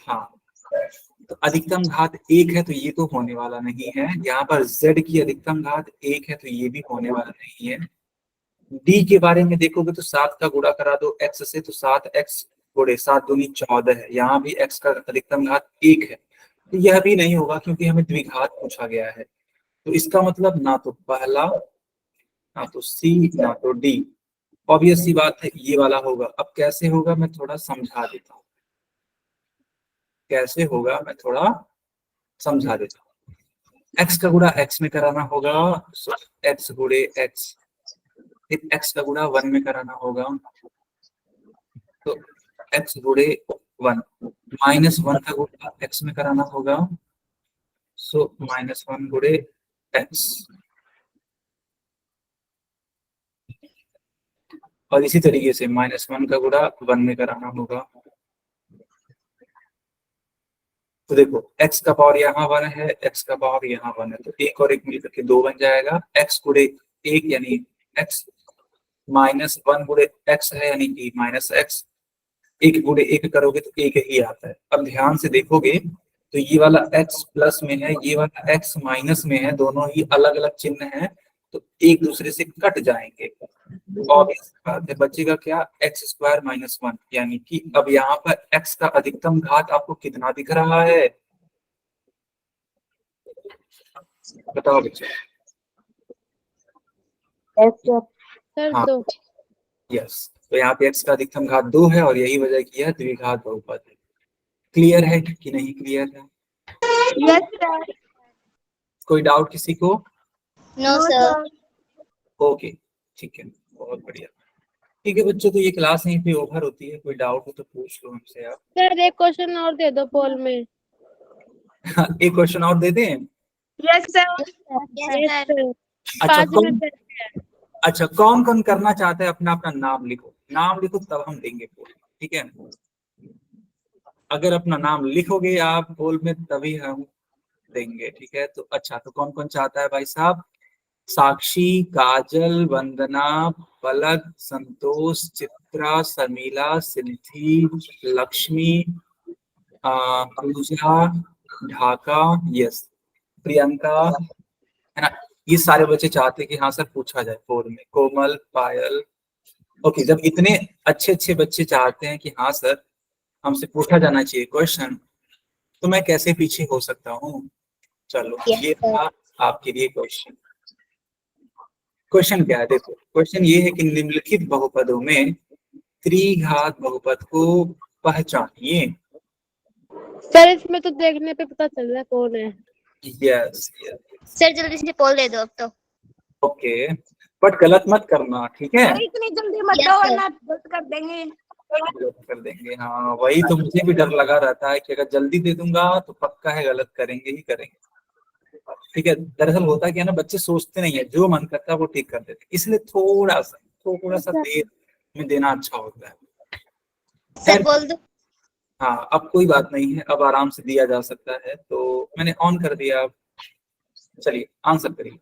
हाँ, तो अधिकतम घात 1 है, तो ये तो होने वाला नहीं है। यहाँ पर z की अधिकतम घात 1 है, तो ये भी होने वाला नहीं है। d के बारे में देखोगे तो 7 का गुणा करा दो x से, तो 7x गुणे 7 दूनी 14 है। यहाँ भी x का अधिकतम घात 1 है, तो यह भी नहीं होगा क्योंकि हमें द्विघात पूछा गया है। तो इसका मतलब ना तो पहला, ना तो सी, ना तो डी। ऑब्वियस सी बात है ये वाला होगा। अब कैसे होगा मैं थोड़ा समझा देता हूँ, कैसे होगा मैं थोड़ा समझा देता हूँ। x का गुणा x में कराना होगा, x गुणे x, फिर x का गुणा 1 में कराना होगा, तो x गुणे 1, -1 का गुणा x में कराना होगा, सो -1 गुणे x, और इसी तरीके से -1 का गुणा 1 में कराना होगा। तो देखो x का पावर यहाँ 1 है, x का पावर यहाँ 1 है, तो 1 और 1 मिलकर के 2 बन जाएगा। x गुणे 1 यानी x, -1 गुणे x है यानी कि -x, 1 गुणे 1 करोगे तो 1 ही आता है। अब ध्यान से देखोगे तो ये वाला x प्लस में है, ये वाला x माइनस में है, दोनों ही अलग अलग चिन्ह है, तो एक दूसरे से कट जाएंगे। और इस बात है बचेगा क्या, x² - 1, यानी कि अब यहाँ पर x का अधिकतम घात आपको कितना दिख रहा है, बताओ बच्चे। सर हाँ 2। यस, तो यहाँ पे x का अधिकतम घात 2 है और यही वजह की है द्विघात बहुपद है। क्लियर है कि नहीं क्लियर है? Yes sir. कोई डाउट किसी को? No sir. ओके ठीक है, बहुत बढ़िया। ठीक है बच्चों, तो ये क्लास यहीं पे ओवर होती है, कोई डाउट हो तो पूछ लो हमसे आप। सर एक क्वेश्चन और दे दो पोल में। एक क्वेश्चन और दे दें? Yes sir. Yes sir. अच्छा 5 मिनट अच्छा, कौन कौन करना चाहता है अपना अपना नाम लिखो, नाम लिखो तब हम देंगे पोल, ठीक है? अगर अपना नाम लिखोगे आप पोल में तभी हम देंगे, ठीक है? तो अच्छा, तो कौन कौन चाहता है भाई साहब? साक्षी, काजल, वंदना, पलक, संतोष, चित्रा, शर्मिला, सिद्धि, लक्ष्मी, पूजा, ढाका, यस, प्रियंका, है ना? ये सारे बच्चे चाहते हैं कि हाँ सर पूछा जाए पोल में। कोमल, पायल, ओके। जब इतने अच्छे अच्छे बच्चे चाहते हैं कि हाँ सर हमसे पूछा जाना चाहिए क्वेश्चन, तो मैं कैसे पीछे हो सकता हूँ? चलो ये था आपके लिए क्वेश्चन। क्वेश्चन क्या है देखो, क्वेश्चन ये है कि निम्नलिखित बहुपदों में त्रिघात बहुपद को पहचानिए। सर इसमें तो देखने पे पता चल रहा है कौन है। यस सर जल्दी से पोल दे दो अब तो। ओके, बट गलत मत करना, ठीक है? इतनी जल्दी मत दो वरना गलत कर देंगे। गलत कर देंगे, हाँ वही तो मुझे भी डर लगा रहता है कि अगर जल्दी दे दूंगा तो पक्का है गलत करेंगे ही करेंगे, ठीक है? दरअसल होता क्या है ना, बच्चे सोचते नहीं है, जो मन करता है वो ठीक कर देते, इसलिए थोड़ा सा देर में देना अच्छा होता है। सर बोल दो। हाँ अब कोई बात नहीं है, अब आराम से दिया जा सकता है, तो मैंने ऑन कर दिया। अब चलिए आंसर करिए।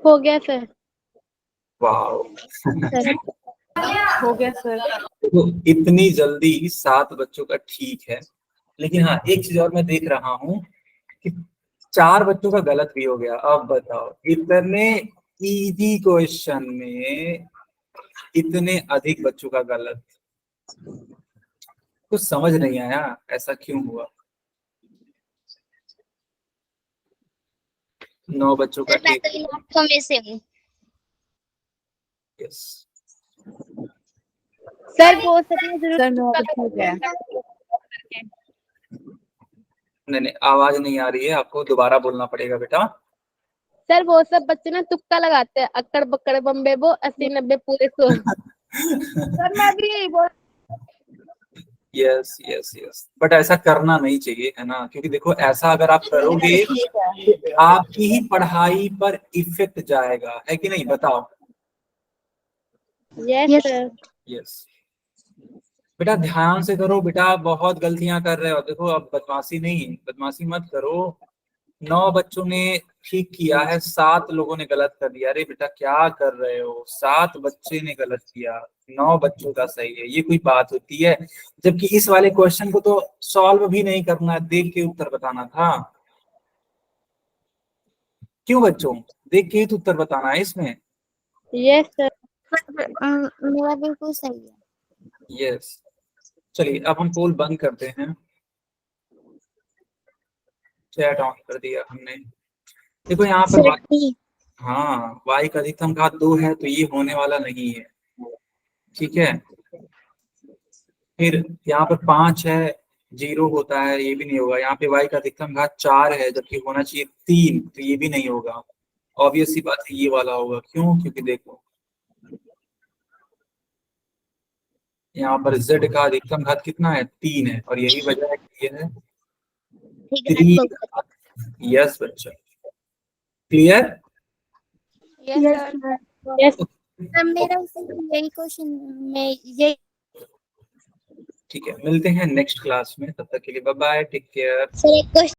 हो गया सर। वाओ हो गया सर। तो इतनी जल्दी 7 बच्चों का ठीक है, लेकिन हाँ एक चीज और मैं देख रहा हूँ कि 4 बच्चों का गलत भी हो गया। अब बताओ, इतने इजी क्वेश्चन में इतने अधिक बच्चों का गलत, कुछ समझ नहीं आया ऐसा क्यों हुआ? 9 बच्चों का सर मैं ठीक। तो इन 8 में से हूँ। यस सर वो सपना जरूर नहीं आवाज नहीं आ रही है, आपको दोबारा बोलना पड़ेगा बेटा। सर वो सब बच्चे ना तुक्का लगाते हैं, अक्कड़ बक्कड़ बम्बे वो 80-90 पूरे 100। सर मैं भी यही बोल। यस यस यस, बट ऐसा करना नहीं चाहिए, है ना? क्योंकि देखो ऐसा अगर आप करोगे तो आपकी ही पढ़ाई पर इफेक्ट जाएगा, है कि नहीं? बताओ। Yes sir. यस बेटा ध्यान से करो बेटा, आप बहुत गलतियां कर रहे हो। देखो अब बदमाशी नहीं, बदमाशी मत करो। 9 बच्चों ने ठीक किया है, 7 लोगों ने गलत कर दिया। अरे बेटा क्या कर रहे हो, 7 बच्चे ने गलत किया, 9 बच्चों का सही है, ये कोई बात होती है? जबकि इस वाले क्वेश्चन को तो सॉल्व भी नहीं करना, देख के उत्तर बताना था। क्यों बच्चों, देख के ही तो उत्तर बताना है इसमें। Yes sir. मेरा बिल्कुल सही है। यस चलिए अब हम पोल बंद करते हैं, चैट ऑन कर दिया हमने। देखो यहाँ पर हाँ y का अधिकतम घात 2 है, तो ये होने वाला नहीं है, ठीक है? फिर यहाँ पर 5 है, 0 होता है, ये भी नहीं होगा। यहाँ पे y का अधिकतम घात 4 है, जबकि होना चाहिए 3, तो ये भी नहीं होगा। ऑब्वियस सी बात है ये वाला होगा, क्यों? क्योंकि देखो यहाँ पर z का अधिकतम घात कितना है, 3 है, और यही वजह है कि ये है त्रिघात। यस बच्चा, clear? Yes, sir. Yes. Sir मेरा यही क्वेश्चन में यही ठीक है, मिलते हैं नेक्स्ट क्लास में, तब तक के लिए bye bye, take care. Sir एक क्वेश्चन